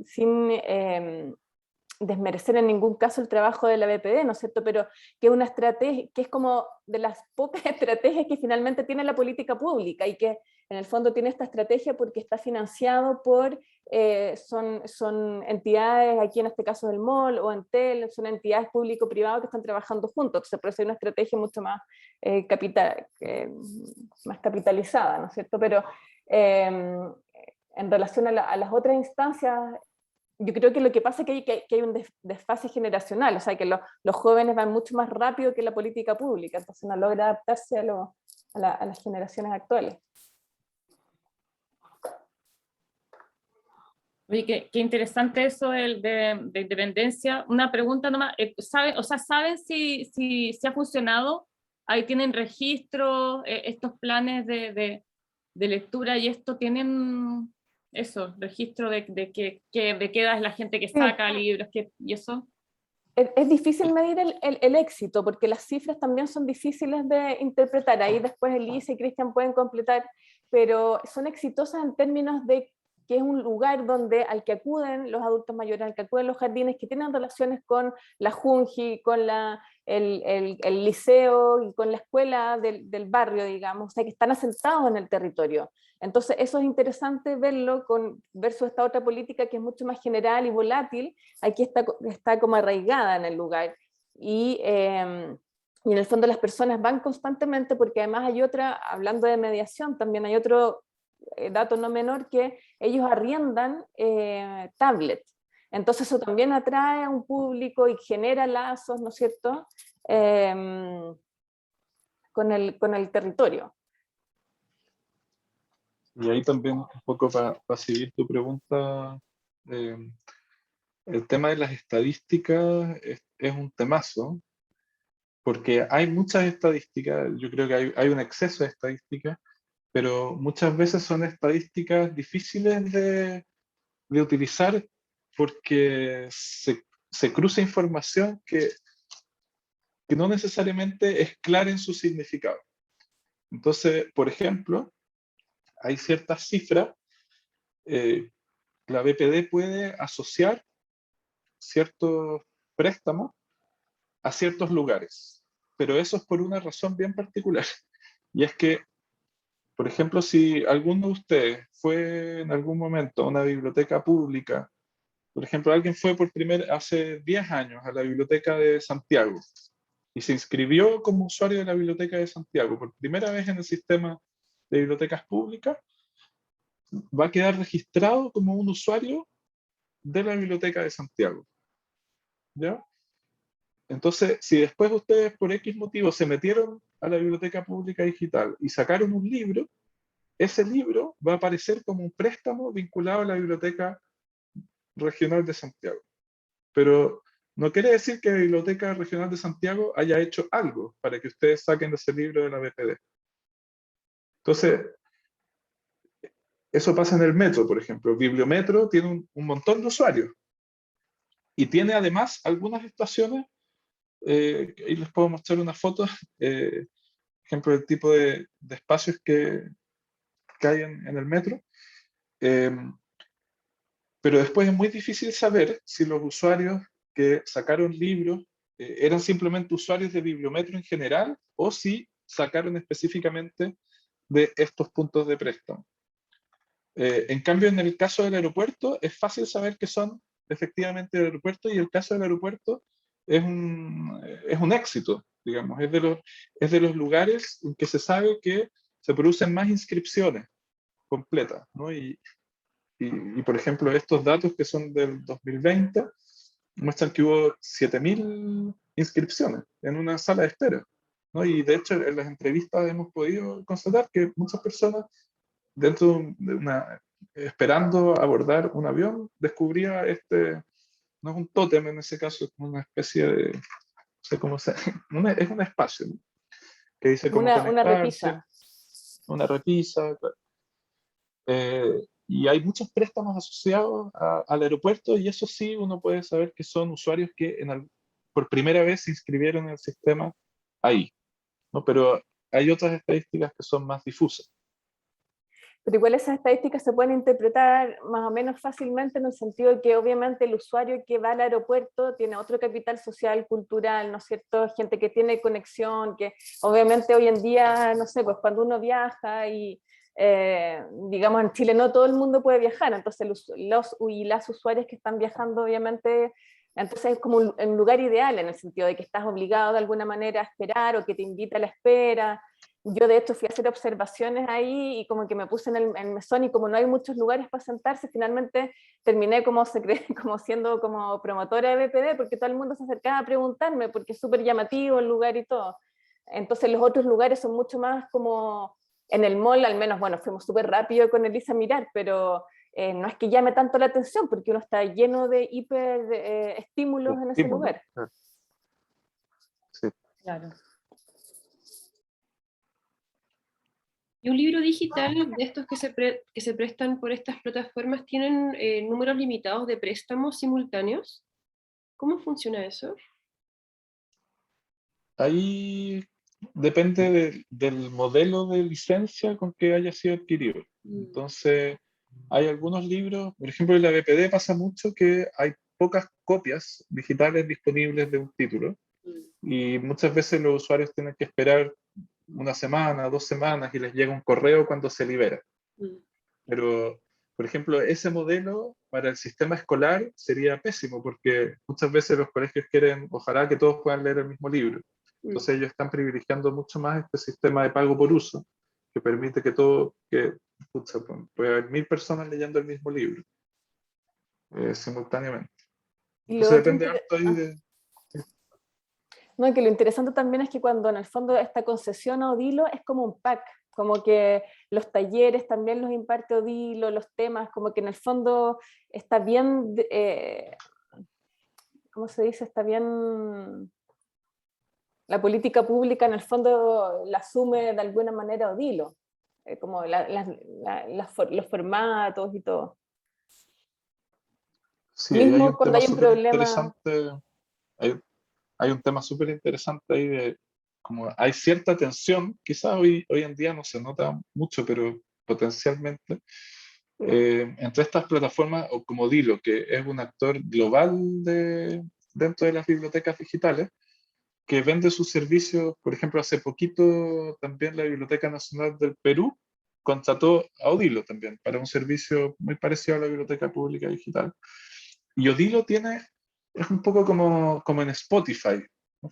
sin desmerecer en ningún caso el trabajo de la BPD, ¿no es cierto? Pero que es una estrategia, que es como de las pocas estrategias que finalmente tiene la política pública, y que en el fondo tiene esta estrategia porque está financiado por, son entidades, aquí en este caso del MOL o Entel, son entidades público-privadas que están trabajando juntos, entonces por eso hay una estrategia mucho más, más capitalizada, ¿no es cierto? Pero en relación a las otras instancias, yo creo que lo que pasa es que hay un desfase generacional, o sea, que los jóvenes van mucho más rápido que la política pública, entonces no logra adaptarse a las generaciones actuales. Oye, qué interesante eso de Independencia. Una pregunta nomás, ¿saben si ha funcionado? Ahí tienen registro, estos planes de lectura y esto tienen eso, registro de qué edad es la gente que saca libros y eso. Es difícil medir el éxito, porque las cifras también son difíciles de interpretar. Ahí después Elisa y Cristian pueden completar, pero son exitosas en términos de que es un lugar donde al que acuden los adultos mayores, al que acuden los jardines, que tienen relaciones con la Junji, con el liceo y con la escuela del barrio, digamos, o sea, que están asentados en el territorio. Entonces eso es interesante verlo versus esta otra política que es mucho más general y volátil. Aquí está como arraigada en el lugar. Y en el fondo las personas van constantemente, porque además hay otra, hablando de mediación, también hay otro dato no menor, que ellos arriendan tablets. Entonces eso también atrae a un público y genera lazos, ¿no es cierto?, con el territorio. Y ahí también, un poco para seguir tu pregunta, el tema de las estadísticas es un temazo, porque hay muchas estadísticas, yo creo que hay un exceso de estadísticas, pero muchas veces son estadísticas difíciles de utilizar porque se cruza información que no necesariamente es clara en su significado. Entonces, por ejemplo, hay ciertas cifras, la BPD puede asociar ciertos préstamos a ciertos lugares, pero eso es por una razón bien particular, y es que, por ejemplo, si alguno de ustedes fue en algún momento a una biblioteca pública, por ejemplo, alguien fue hace 10 años a la Biblioteca de Santiago y se inscribió como usuario de la Biblioteca de Santiago por primera vez en el sistema de bibliotecas públicas, va a quedar registrado como un usuario de la Biblioteca de Santiago. ¿Ya? Entonces, si después ustedes por X motivo se metieron a la Biblioteca Pública Digital y sacaron un libro, ese libro va a aparecer como un préstamo vinculado a la Biblioteca Regional de Santiago. Pero no quiere decir que la Biblioteca Regional de Santiago haya hecho algo para que ustedes saquen ese libro de la BPD. Entonces, eso pasa en el metro, por ejemplo. Bibliometro tiene un montón de usuarios y tiene además algunas estaciones, y les puedo mostrar una foto, ejemplo del tipo de espacios que hay en el metro. Pero después es muy difícil saber si los usuarios que sacaron libros eran simplemente usuarios de Bibliometro en general o si sacaron específicamente de estos puntos de préstamo. En cambio, en el caso del aeropuerto, es fácil saber que son efectivamente del aeropuerto, y el caso del aeropuerto es un éxito, digamos, es de los lugares en que se sabe que se producen más inscripciones completas, ¿no? Y, por ejemplo, estos datos que son del 2020 muestran que hubo 7.000 inscripciones en una sala de espera, ¿no? Y de hecho en las entrevistas hemos podido constatar que muchas personas dentro de esperando abordar un avión, descubría no es un tótem en ese caso, es una especie de, no sé cómo se es un espacio, ¿no? Que dice cómo una repisa. una repisa, Y hay muchos préstamos asociados al aeropuerto, y eso sí uno puede saber que son usuarios que por primera vez se inscribieron en el sistema ahí, ¿no? Pero hay otras estadísticas que son más difusas. Pero igual esas estadísticas se pueden interpretar más o menos fácilmente, en el sentido de que obviamente el usuario que va al aeropuerto tiene otro capital social, cultural, ¿no es cierto? Gente que tiene conexión, que obviamente hoy en día, no sé, pues cuando uno viaja y digamos en Chile no todo el mundo puede viajar, entonces los y las usuarias que están viajando obviamente, entonces es como un lugar ideal, en el sentido de que estás obligado de alguna manera a esperar, o que te invita a la espera. Yo de hecho fui a hacer observaciones ahí y como que me puse en el mesón, y como no hay muchos lugares para sentarse, finalmente terminé como, como siendo como promotora de BPD, porque todo el mundo se acercaba a preguntarme, porque es súper llamativo el lugar y todo. Entonces los otros lugares son mucho más como en el mall, al menos, bueno, fuimos súper rápido con Elisa a mirar, pero no es que llame tanto la atención, porque uno está lleno de hiper estímulos en ese Estímulo. lugar. Sí. Claro. ¿Y un libro digital de estos que se prestan por estas plataformas tienen números limitados de préstamos simultáneos? ¿Cómo funciona eso? Ahí depende del modelo de licencia con que haya sido adquirido. Entonces, hay algunos libros, por ejemplo, en la BPD pasa mucho que hay pocas copias digitales disponibles de un título, y muchas veces los usuarios tienen que esperar una semana, 2 semanas, y les llega un correo cuando se libera. Pero, por ejemplo, ese modelo para el sistema escolar sería pésimo, porque muchas veces los colegios quieren, ojalá, que todos puedan leer el mismo libro. Entonces ellos están privilegiando mucho más este sistema de pago por uso, que permite que puede haber 1000 personas leyendo el mismo libro simultáneamente. Y lo Entonces otro depende harto ahí de... no, que lo interesante también es que cuando en el fondo esta concesión a Odilo es como un pack, como que los talleres también los imparte Odilo, los temas, como que en el fondo está bien, ¿cómo se dice? Está bien, la política pública en el fondo la asume de alguna manera Odilo, como los formatos y todo. Sí, ahí hay Mismo un cuando tema hay un súper problema. interesante, hay, hay un tema súper interesante ahí de como hay cierta tensión, quizás hoy en día no se nota mucho, pero potencialmente, entre estas plataformas, o como Dilo, que es un actor global dentro de las bibliotecas digitales, que vende sus servicios. Por ejemplo, hace poquito también la Biblioteca Nacional del Perú contrató a Odilo también para un servicio muy parecido a la Biblioteca Pública Digital. Y Odilo es un poco como en Spotify, ¿no?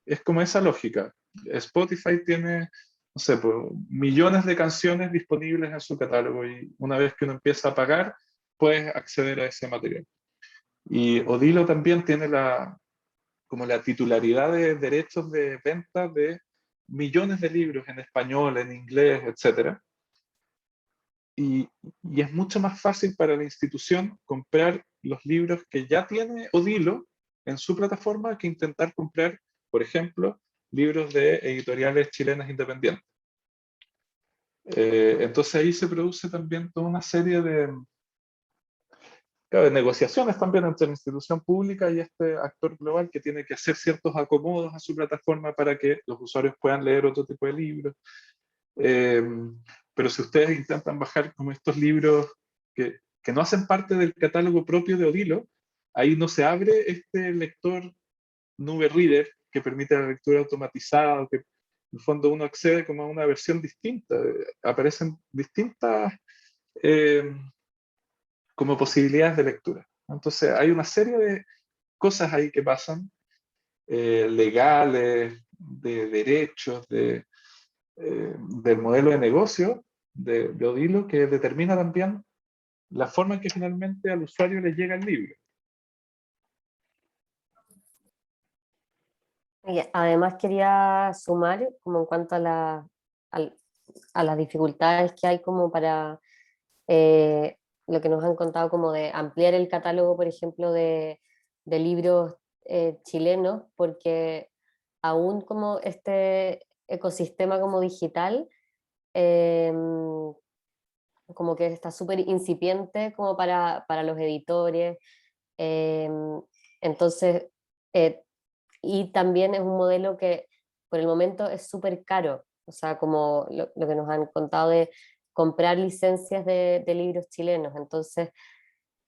Es como esa lógica. Spotify tiene, no sé, pues, millones de canciones disponibles en su catálogo, y una vez que uno empieza a pagar, puedes acceder a ese material. Y Odilo también tiene como la titularidad de derechos de venta de millones de libros en español, en inglés, etc. Y es mucho más fácil para la institución comprar los libros que ya tiene Odilo en su plataforma, que intentar comprar, por ejemplo, libros de editoriales chilenas independientes. Entonces ahí se produce también toda una serie de negociaciones también entre la institución pública y este actor global, que tiene que hacer ciertos acomodos a su plataforma para que los usuarios puedan leer otro tipo de libros. Eh, pero si ustedes intentan bajar como estos libros que no hacen parte del catálogo propio de Odilo, ahí no se abre este lector Nube Reader que permite la lectura automatizada, que en el fondo uno accede como a una versión distinta. Aparecen distintas como posibilidades de lectura. Entonces hay una serie de cosas ahí que pasan, legales, de derechos, del modelo de negocio de Odilo, que determina también la forma en que finalmente al usuario le llega el libro. Y además quería sumar, como en cuanto a las dificultades que hay como para lo que nos han contado, como de ampliar el catálogo, por ejemplo, de libros chilenos, porque aún como este ecosistema como digital, como que está súper incipiente como para los editores. Entonces, y también es un modelo que por el momento es súper caro, o sea, como lo que nos han contado de comprar licencias de libros chilenos. Entonces,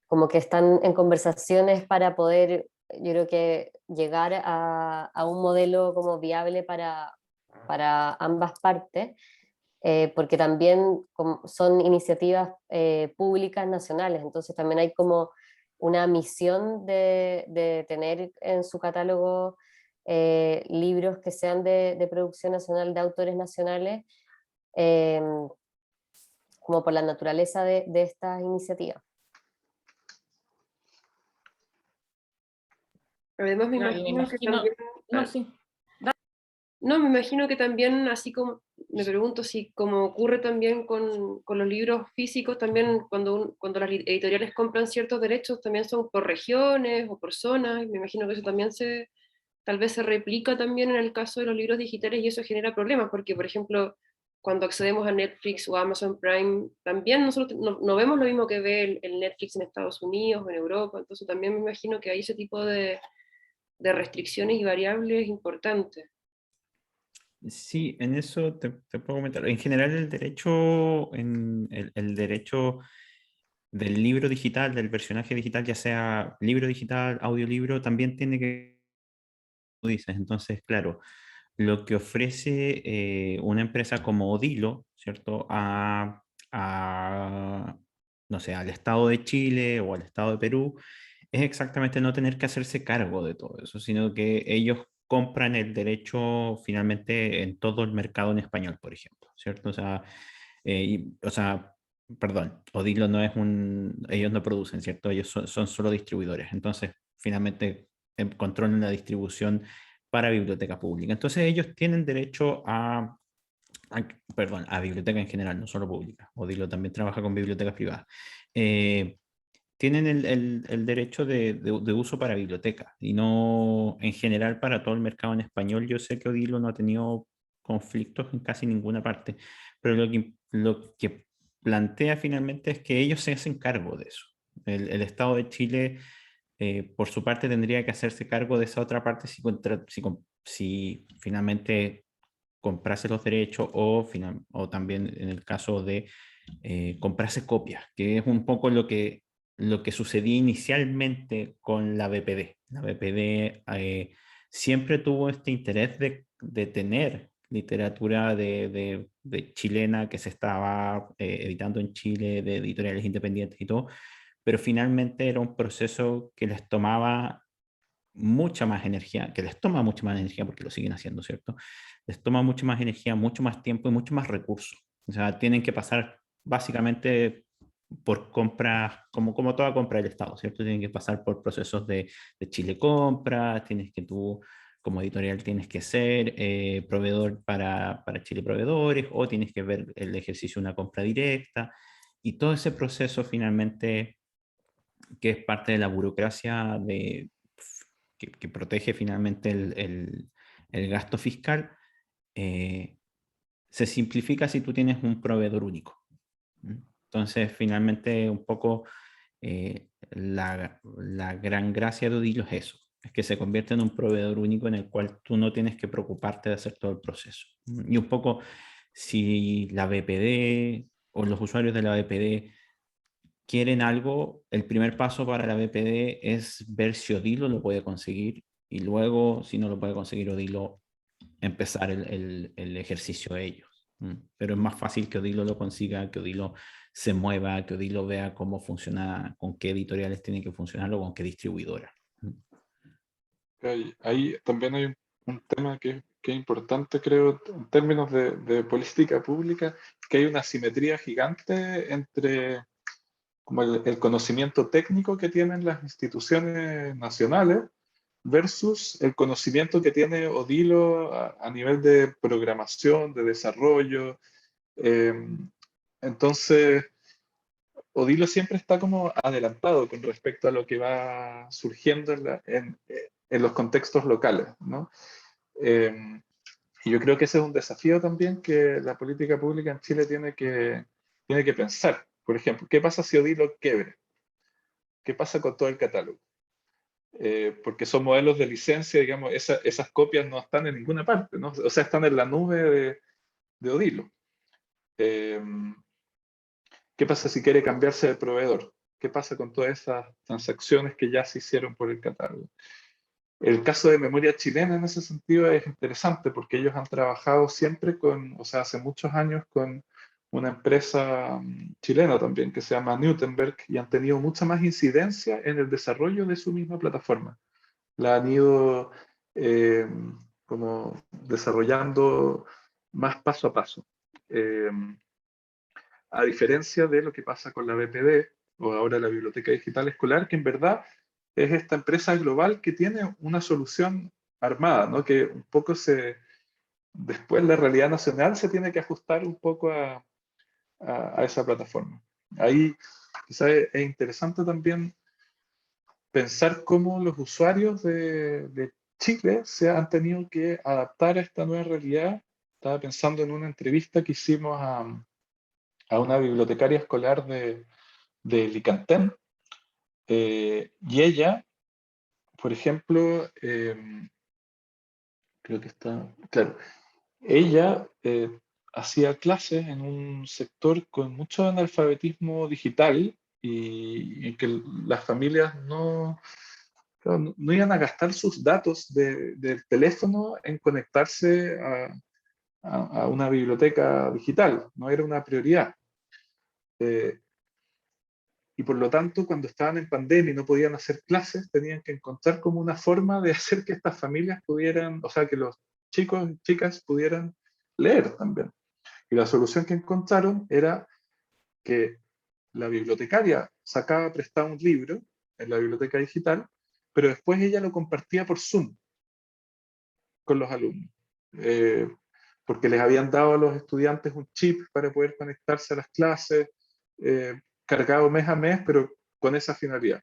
como que están en conversaciones para poder, yo creo que llegar a un modelo como viable para ambas partes, porque también son iniciativas públicas nacionales, entonces también hay como una misión de tener en su catálogo libros que sean de producción nacional, de autores nacionales, eh, como por la naturaleza de estas iniciativas. Además me Claro, me imagino que imagino, también, no, sí. no, me imagino que también, así como, me pregunto si como ocurre también con los libros físicos, también cuando las editoriales compran ciertos derechos, también son por regiones o por zonas, y me imagino que eso también tal vez se replica también en el caso de los libros digitales y eso genera problemas, porque por ejemplo, cuando accedemos a Netflix o Amazon Prime, también nosotros no vemos lo mismo que ve el Netflix en Estados Unidos o en Europa, entonces también me imagino que hay ese tipo de restricciones y variables importantes. Sí, en eso te puedo comentar. En general, el derecho del libro digital, del personaje digital, ya sea libro digital, audiolibro, también tiene que, como dices. Entonces, claro, lo que ofrece una empresa como Odilo, ¿cierto? No sé, al Estado de Chile o al Estado de Perú, es exactamente no tener que hacerse cargo de todo eso, sino que ellos compran el derecho finalmente en todo el mercado en español, por ejemplo, ¿cierto? O sea, perdón, Odilo no es ellos no producen, ¿cierto? Ellos son solo distribuidores. Entonces, finalmente controlan la distribución para biblioteca pública. Entonces, ellos tienen derecho perdón, a biblioteca en general, no solo pública. Odilo también trabaja con bibliotecas privadas. Eh, Tienen el derecho de uso para biblioteca y no en general para todo el mercado en español. Yo sé que Odilo no ha tenido conflictos en casi ninguna parte, pero lo que plantea finalmente es que ellos se hacen cargo de eso. El Estado de Chile, por su parte, tendría que hacerse cargo de esa otra parte si finalmente comprase los derechos o también en el caso de comprase copias, que es un poco lo que sucedía inicialmente con la BPD. La BPD siempre tuvo este interés de tener literatura de chilena que se estaba editando en Chile, de editoriales independientes y todo, pero finalmente era un proceso que les tomaba mucha más energía, que les toma mucha más energía porque lo siguen haciendo, ¿cierto? Les toma mucha más energía, mucho más tiempo y mucho más recursos. O sea, tienen que pasar básicamente por compras, como toda compra del Estado, ¿cierto? Tienen que pasar por procesos de Chile Compra, tienes que tú, como editorial, tienes que ser proveedor para Chile Proveedores, o tienes que ver el ejercicio de una compra directa, y todo ese proceso finalmente, que es parte de la burocracia que protege finalmente el gasto fiscal, se simplifica si tú tienes un proveedor único. Entonces, finalmente, un poco la gran gracia de Odilo es eso, es que se convierte en un proveedor único en el cual tú no tienes que preocuparte de hacer todo el proceso. Y un poco, si la BPD o los usuarios de la BPD quieren algo, el primer paso para la BPD es ver si Odilo lo puede conseguir y luego, si no lo puede conseguir Odilo, empezar el ejercicio de ellos. Pero es más fácil que Odilo lo consiga, que Odilo se mueva, que Odilo vea cómo funciona, con qué editoriales tiene que funcionar o con qué distribuidora. Ahí también hay un tema que es importante, creo, en términos de política pública, que hay una asimetría gigante entre como el conocimiento técnico que tienen las instituciones nacionales versus el conocimiento que tiene Odilo a nivel de programación, de desarrollo. Eh, entonces, Odilo siempre está como adelantado con respecto a lo que va surgiendo en los contextos locales, ¿no? Y yo creo que ese es un desafío también que la política pública en Chile tiene que pensar, Por ejemplo, ¿qué pasa si Odilo quebra? ¿Qué pasa con todo el catálogo? Porque son modelos de licencia, digamos, esas copias no están en ninguna parte, ¿no? O sea, están en la nube de Odilo. ¿Qué pasa si quiere cambiarse de proveedor? ¿Qué pasa con todas esas transacciones que ya se hicieron por el catálogo? El caso de Memoria Chilena en ese sentido es interesante porque ellos han trabajado siempre o sea, hace muchos años con una empresa chilena también que se llama Newtenberg y han tenido mucha más incidencia en el desarrollo de su misma plataforma. La han ido como desarrollando más paso a paso. A diferencia de lo que pasa con la BPD o ahora la Biblioteca Digital Escolar, que en verdad es esta empresa global que tiene una solución armada, ¿no? Que un poco después la realidad nacional se tiene que ajustar un poco a esa plataforma. Ahí quizás es interesante también pensar cómo los usuarios de Chile se han tenido que adaptar a esta nueva realidad. Estaba pensando en una entrevista que hicimos a una bibliotecaria escolar de Licantén, y ella, por ejemplo, creo que está, claro, ella hacía clases en un sector con mucho analfabetismo digital y que las familias claro, no iban a gastar sus datos del teléfono en conectarse a una biblioteca digital, no era una prioridad. Y por lo tanto, cuando estaban en pandemia y no podían hacer clases, tenían que encontrar como una forma de hacer que estas familias pudieran, o sea, que los chicos y chicas pudieran leer también. Y la solución que encontraron era que la bibliotecaria sacaba prestado un libro en la biblioteca digital, pero después ella lo compartía por Zoom con los alumnos. Porque les habían dado a los estudiantes un chip para poder conectarse a las clases, cargado mes a mes, pero con esa finalidad.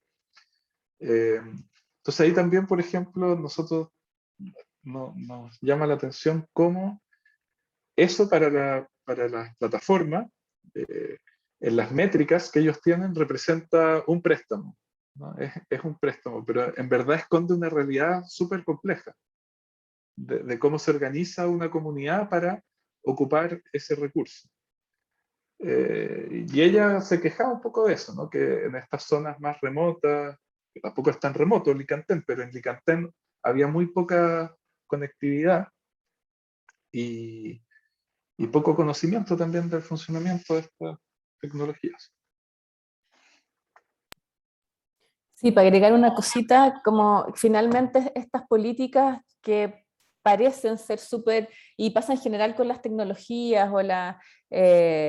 Entonces ahí también, por ejemplo, nosotros nos llama la atención cómo eso para las plataformas, en las métricas que ellos tienen, representa un préstamo, ¿no? Es un préstamo, pero en verdad esconde una realidad súper compleja de cómo se organiza una comunidad para ocupar ese recurso. Y ella se quejaba un poco de eso, ¿no? Que en estas zonas más remotas, que tampoco es tan remoto Licantén, pero en Licantén había muy poca conectividad y poco conocimiento también del funcionamiento de estas tecnologías. Sí, para agregar una cosita, como finalmente estas políticas que parecen ser súper, y pasa en general con las tecnologías o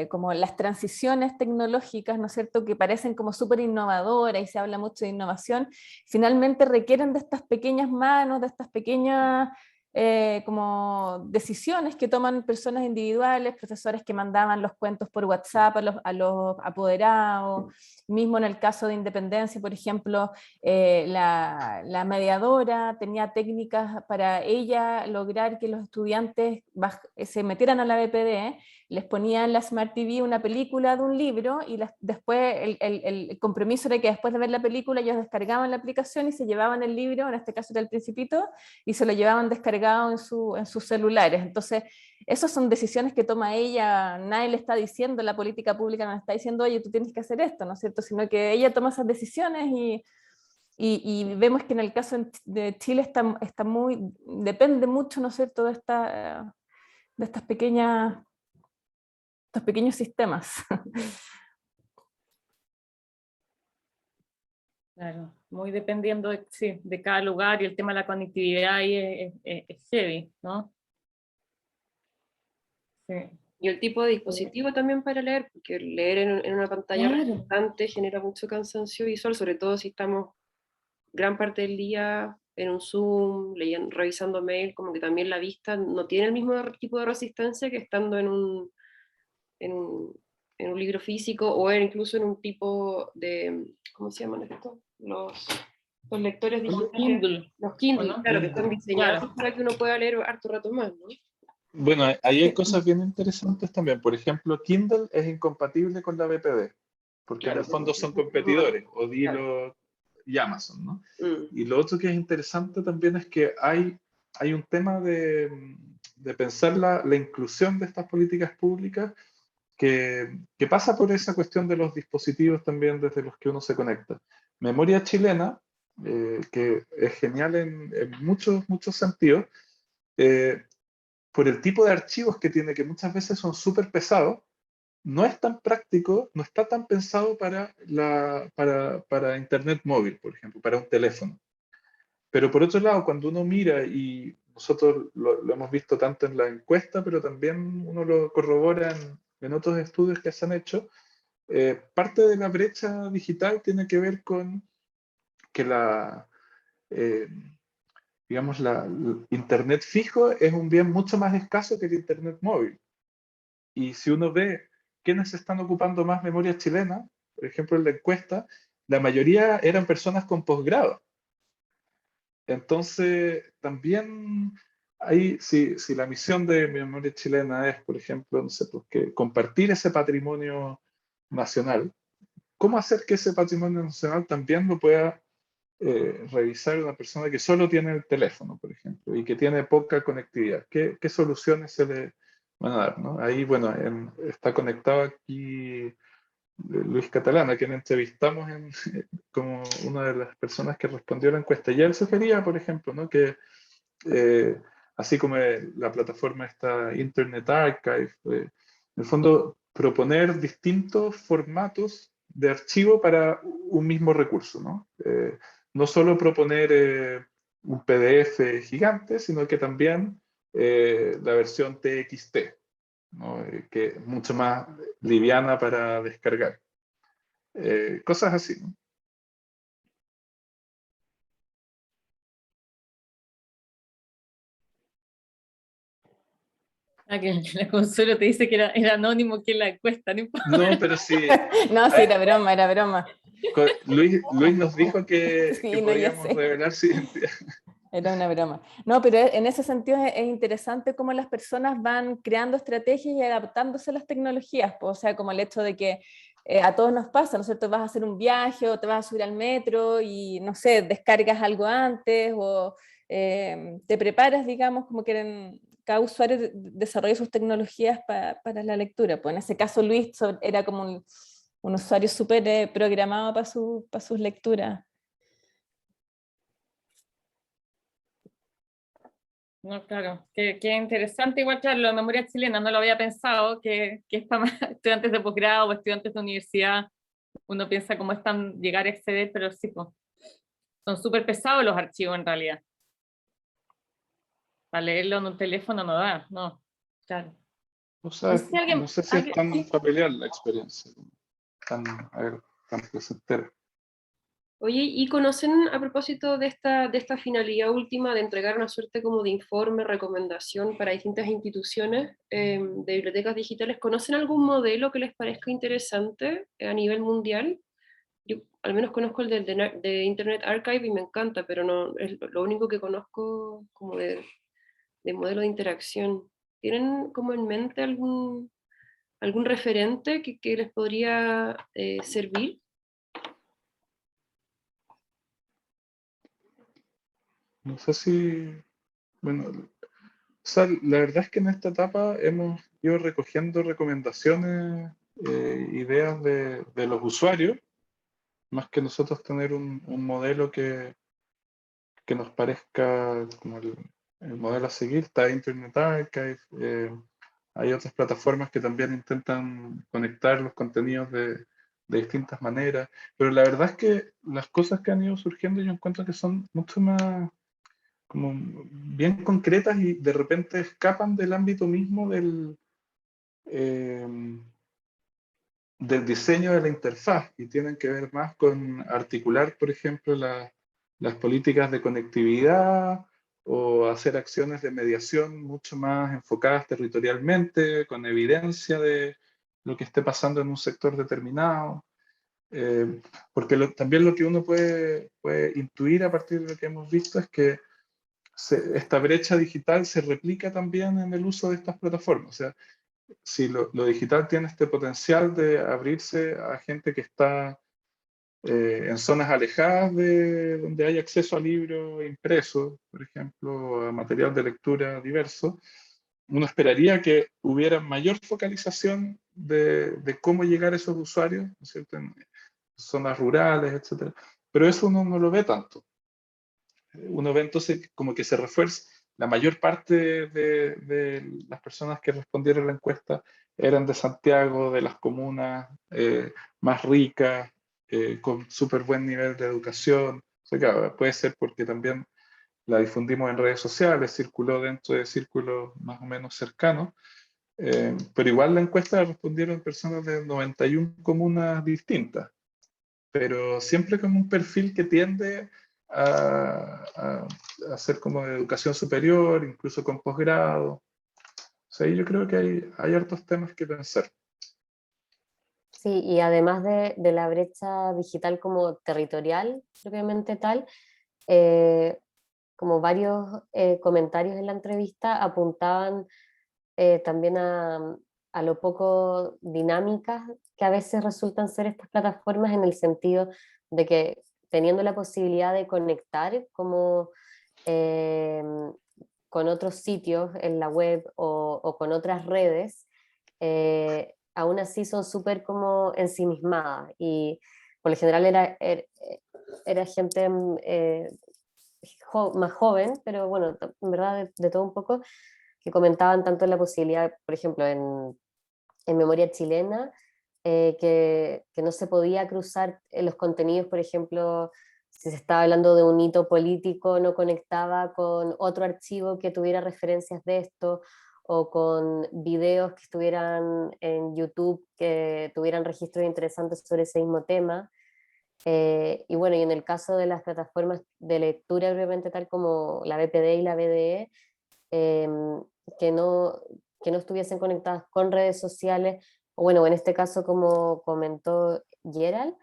como las transiciones tecnológicas, ¿no es cierto?, que parecen como súper innovadoras y se habla mucho de innovación, finalmente requieren de estas pequeñas manos, de estas pequeñas como decisiones que toman personas individuales, profesores que mandaban los cuentos por WhatsApp a los apoderados, mismo en el caso de Independencia, por ejemplo, la mediadora tenía técnicas para ella lograr que los estudiantes se metieran a la BPD, les ponían en la Smart TV una película de un libro y después el compromiso era que después de ver la película ellos descargaban la aplicación y se llevaban el libro, en este caso era El Principito, y se lo llevaban descargado en sus celulares. Entonces, esas son decisiones que toma ella, nadie le está diciendo, la política pública no le está diciendo, oye, tú tienes que hacer esto, ¿no es cierto? Sino que ella toma esas decisiones y vemos que en el caso de Chile está depende mucho, ¿no es cierto?, de estos pequeños sistemas. Claro, muy dependiendo sí, de cada lugar y el tema de la conectividad ahí es heavy, ¿no? Sí. Y el tipo de dispositivo también para leer, porque leer en una pantalla constante genera mucho cansancio visual, sobre todo si estamos gran parte del día en un Zoom, revisando mail, como que también la vista no tiene el mismo tipo de resistencia que estando en un libro físico o incluso en un tipo de, ¿cómo se llaman estos? Los lectores digitales. Kindle. Los Kindle, ¿no? claro, que están diseñados Claro. para que uno pueda leer harto rato más, ¿no? Bueno, ahí hay cosas bien interesantes también. Por ejemplo, Kindle es incompatible con la BPD. porque Claro, en el fondo pues, son es un tema- competidores, Odilo claro. y Amazon, ¿no? Mm, Y lo otro que es interesante también es que hay un tema de pensar la inclusión de estas políticas públicas que pasa por esa cuestión de los dispositivos también desde los que uno se conecta. Memoria chilena, que es genial en muchos, muchos sentidos, eh, por el tipo de archivos que tiene, que muchas veces son súper pesados, no es tan práctico, no está tan pensado para Internet móvil, por ejemplo, para un teléfono. Pero por otro lado, cuando uno mira, y nosotros lo hemos visto tanto en la encuesta, pero también uno lo corrobora en otros estudios que se han hecho, parte de la brecha digital tiene que ver con que eh, digamos, Internet fijo es un bien mucho más escaso que el Internet móvil. Y si uno ve quiénes están ocupando más memoria chilena, por ejemplo, en la encuesta, la mayoría eran personas con posgrado. Entonces, también ahí, si la misión de Memoria Chilena es, por ejemplo, no sé, pues, compartir ese patrimonio nacional, ¿cómo hacer que ese patrimonio nacional también lo pueda revisar una persona que solo tiene el teléfono, por ejemplo, y que tiene poca conectividad? ¿Qué soluciones se le van a dar, ¿no? Ahí, bueno, está conectado aquí Luis Catalán, a quien entrevistamos como una de las personas que respondió a la encuesta. Y él sugería, por ejemplo, ¿no? Que así como la plataforma está Internet Archive, en el fondo proponer distintos formatos de archivo para un mismo recurso, ¿no? No solo proponer un PDF gigante, sino que también la versión TXT, ¿no? Que es mucho más liviana para descargar. Cosas así, ¿no? Ah, que la Consuelo te dice que era anónimo, que la encuesta, no importa. No, pero sí, No, sí, era broma, era broma. Luis nos dijo que Sí, no, ya podíamos sé. revelar su identidad. Era una broma. No, pero en ese sentido es interesante cómo las personas van creando estrategias y adaptándose a las tecnologías, pues, o sea, como el hecho de que a todos nos pasa, ¿no es cierto? Vas a hacer un viaje o te vas a subir al metro y, no sé, descargas algo antes o te preparas, digamos, como quieren, cada usuario desarrolla sus tecnologías para la lectura. Pues en ese caso Luis era como un usuario súper programado para sus lecturas. No, claro, qué interesante igual, claro, la memoria chilena, no lo había pensado, que es para más estudiantes de posgrado o estudiantes de universidad, uno piensa cómo están llegar a acceder, pero sí, pues, son súper pesados los archivos en realidad. Para leerlo en un teléfono no da, no, claro. O No sea, sé si no sé si es tan sí. familiar la experiencia, a ver, tan placentera. Oye, ¿y conocen a propósito de esta finalidad última de entregar una suerte como de informe, recomendación para distintas instituciones de bibliotecas digitales? ¿Conocen algún modelo que les parezca interesante a nivel mundial? Yo al menos conozco el de Internet Archive y me encanta, pero no es lo único que conozco como de modelo de interacción. ¿Tienen como en mente algún referente que les podría servir? No sé si, bueno, o sea, la verdad es que en esta etapa hemos ido recogiendo recomendaciones, ideas de los usuarios, más que nosotros tener un modelo que nos parezca como el modelo a seguir. Está Internet Archive, hay otras plataformas que también intentan conectar los contenidos de distintas maneras, pero la verdad es que las cosas que han ido surgiendo yo encuentro que son mucho más como bien concretas y de repente escapan del ámbito mismo eh, del diseño de la interfaz y tienen que ver más con articular, por ejemplo, las políticas de conectividad o hacer acciones de mediación mucho más enfocadas territorialmente, con evidencia de lo que esté pasando en un sector determinado. Porque también lo que uno puede intuir a partir de lo que hemos visto es que esta brecha digital se replica también en el uso de estas plataformas. O sea, si lo digital tiene este potencial de abrirse a gente que está en zonas alejadas de donde hay acceso a libros impresos, por ejemplo, a material de lectura diverso, uno esperaría que hubiera mayor focalización de cómo llegar a esos usuarios, ¿no es cierto?, en zonas rurales, etc. Pero eso uno no lo ve tanto. Uno ve entonces como que se refuerza. La mayor parte de las personas que respondieron a la encuesta eran de Santiago, de las comunas más ricas, con súper buen nivel de educación. O sea, claro, puede ser porque también la difundimos en redes sociales, circuló dentro de círculos más o menos cercanos, pero igual la encuesta respondieron personas de 91 comunas distintas, pero siempre con un perfil que tiende a ser como de educación superior, incluso con posgrado. O sea, yo creo que hay hartos temas que pensar. Sí, y además de la brecha digital como territorial, propiamente tal, como varios comentarios en la entrevista apuntaban también a lo poco dinámicas que a veces resultan ser estas plataformas, en el sentido de que teniendo la posibilidad de conectar como eh, con otros sitios en la web o con otras redes, aún así son súper como ensimismadas, y por lo general era gente más joven, pero bueno, en verdad de todo un poco, que comentaban tanto la posibilidad, por ejemplo, en Memoria Chilena, que no se podía cruzar los contenidos, por ejemplo, si se estaba hablando de un hito político, no conectaba con otro archivo que tuviera referencias de esto, o con videos que estuvieran en YouTube que tuvieran registros interesantes sobre ese mismo tema. Y bueno, y en el caso de las plataformas de lectura, obviamente tal como la BPD y la BDE, eh, que, no, que no estuviesen conectadas con redes sociales, o bueno, en este caso como comentó Gerald,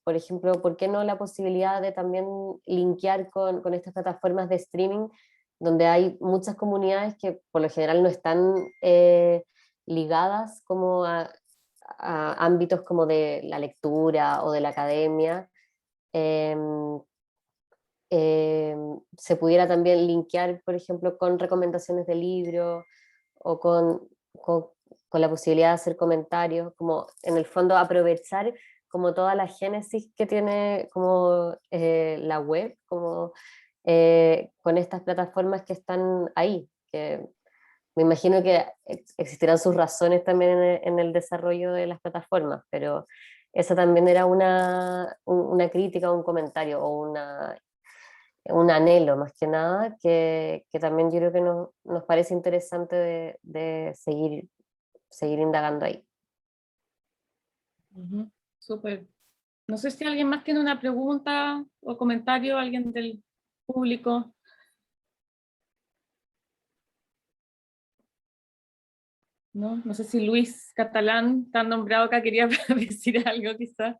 por ejemplo, ¿por qué no la posibilidad de también linkear con estas plataformas de streaming, donde hay muchas comunidades que por lo general no están ligadas como a ámbitos como de la lectura o de la academia? Eh, Se pudiera también linkear, por ejemplo, con recomendaciones de libros o con la posibilidad de hacer comentarios, como en el fondo aprovechar como toda la génesis que tiene como la web, como con estas plataformas que están ahí, que me imagino que existirán sus razones también en el desarrollo de las plataformas, pero esa también era una crítica, un comentario o un anhelo más que nada, que también yo creo que nos parece interesante de seguir indagando ahí. Súper. No sé si alguien más tiene una pregunta o comentario, alguien del público. No sé si Luis Catalán, tan nombrado acá, quería decir algo quizás.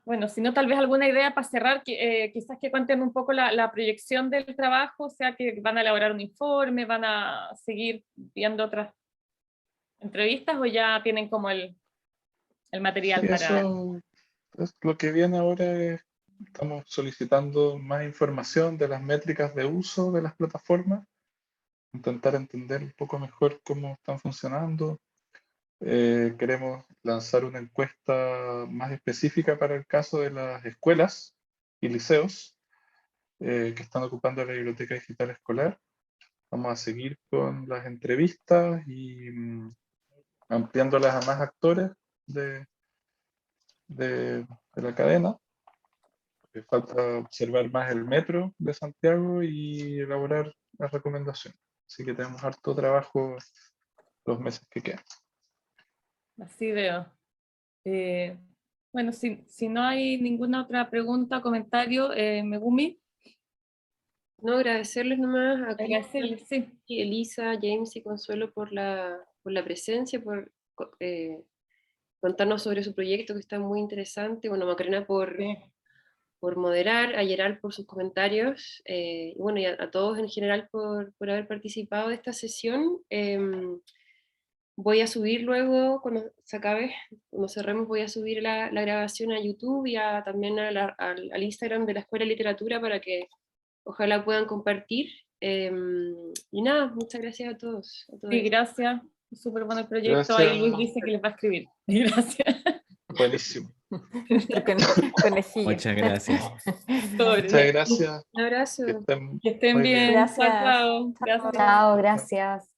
Bueno, si no, tal vez alguna idea para cerrar, quizás que cuenten un poco la proyección del trabajo, o sea, que van a elaborar un informe, van a seguir viendo otras entrevistas, o ya tienen como el material Sí, para... eso es lo que viene ahora. Estamos solicitando más información de las métricas de uso de las plataformas, intentar entender un poco mejor cómo están funcionando. Queremos lanzar una encuesta más específica para el caso de las escuelas y liceos que están ocupando la biblioteca digital escolar. Vamos a seguir con las entrevistas y ampliándolas a más actores de, de la cadena. Falta observar más el metro de Santiago y elaborar las recomendaciones. Así que tenemos harto trabajo los meses que quedan. Así veo. Bueno, si no hay ninguna otra pregunta o comentario, Megumi. No, agradecerles nomás a Agradecerles, sí. Elisa, James y Consuelo por la presencia, por contarnos sobre su proyecto, que está muy interesante. Bueno, Macarena Sí. por moderar, a Gerald por sus comentarios, y bueno, y a todos en general por haber participado de esta sesión. Voy a subir luego, cuando se acabe, cuando cerremos, voy a subir la grabación a YouTube y también al Instagram de la Escuela de Literatura para que ojalá puedan compartir. Y nada, muchas gracias a todos. Sí, gracias. Súper bueno el proyecto. Gracias. Ahí Luis dice que les va a escribir. Gracias. Buenísimo. Conejillo. Muchas gracias. Muchas gracias. Un abrazo. Que estén Que estén muy bien. Gracias. Chao, chao. Gracias. Chao, gracias.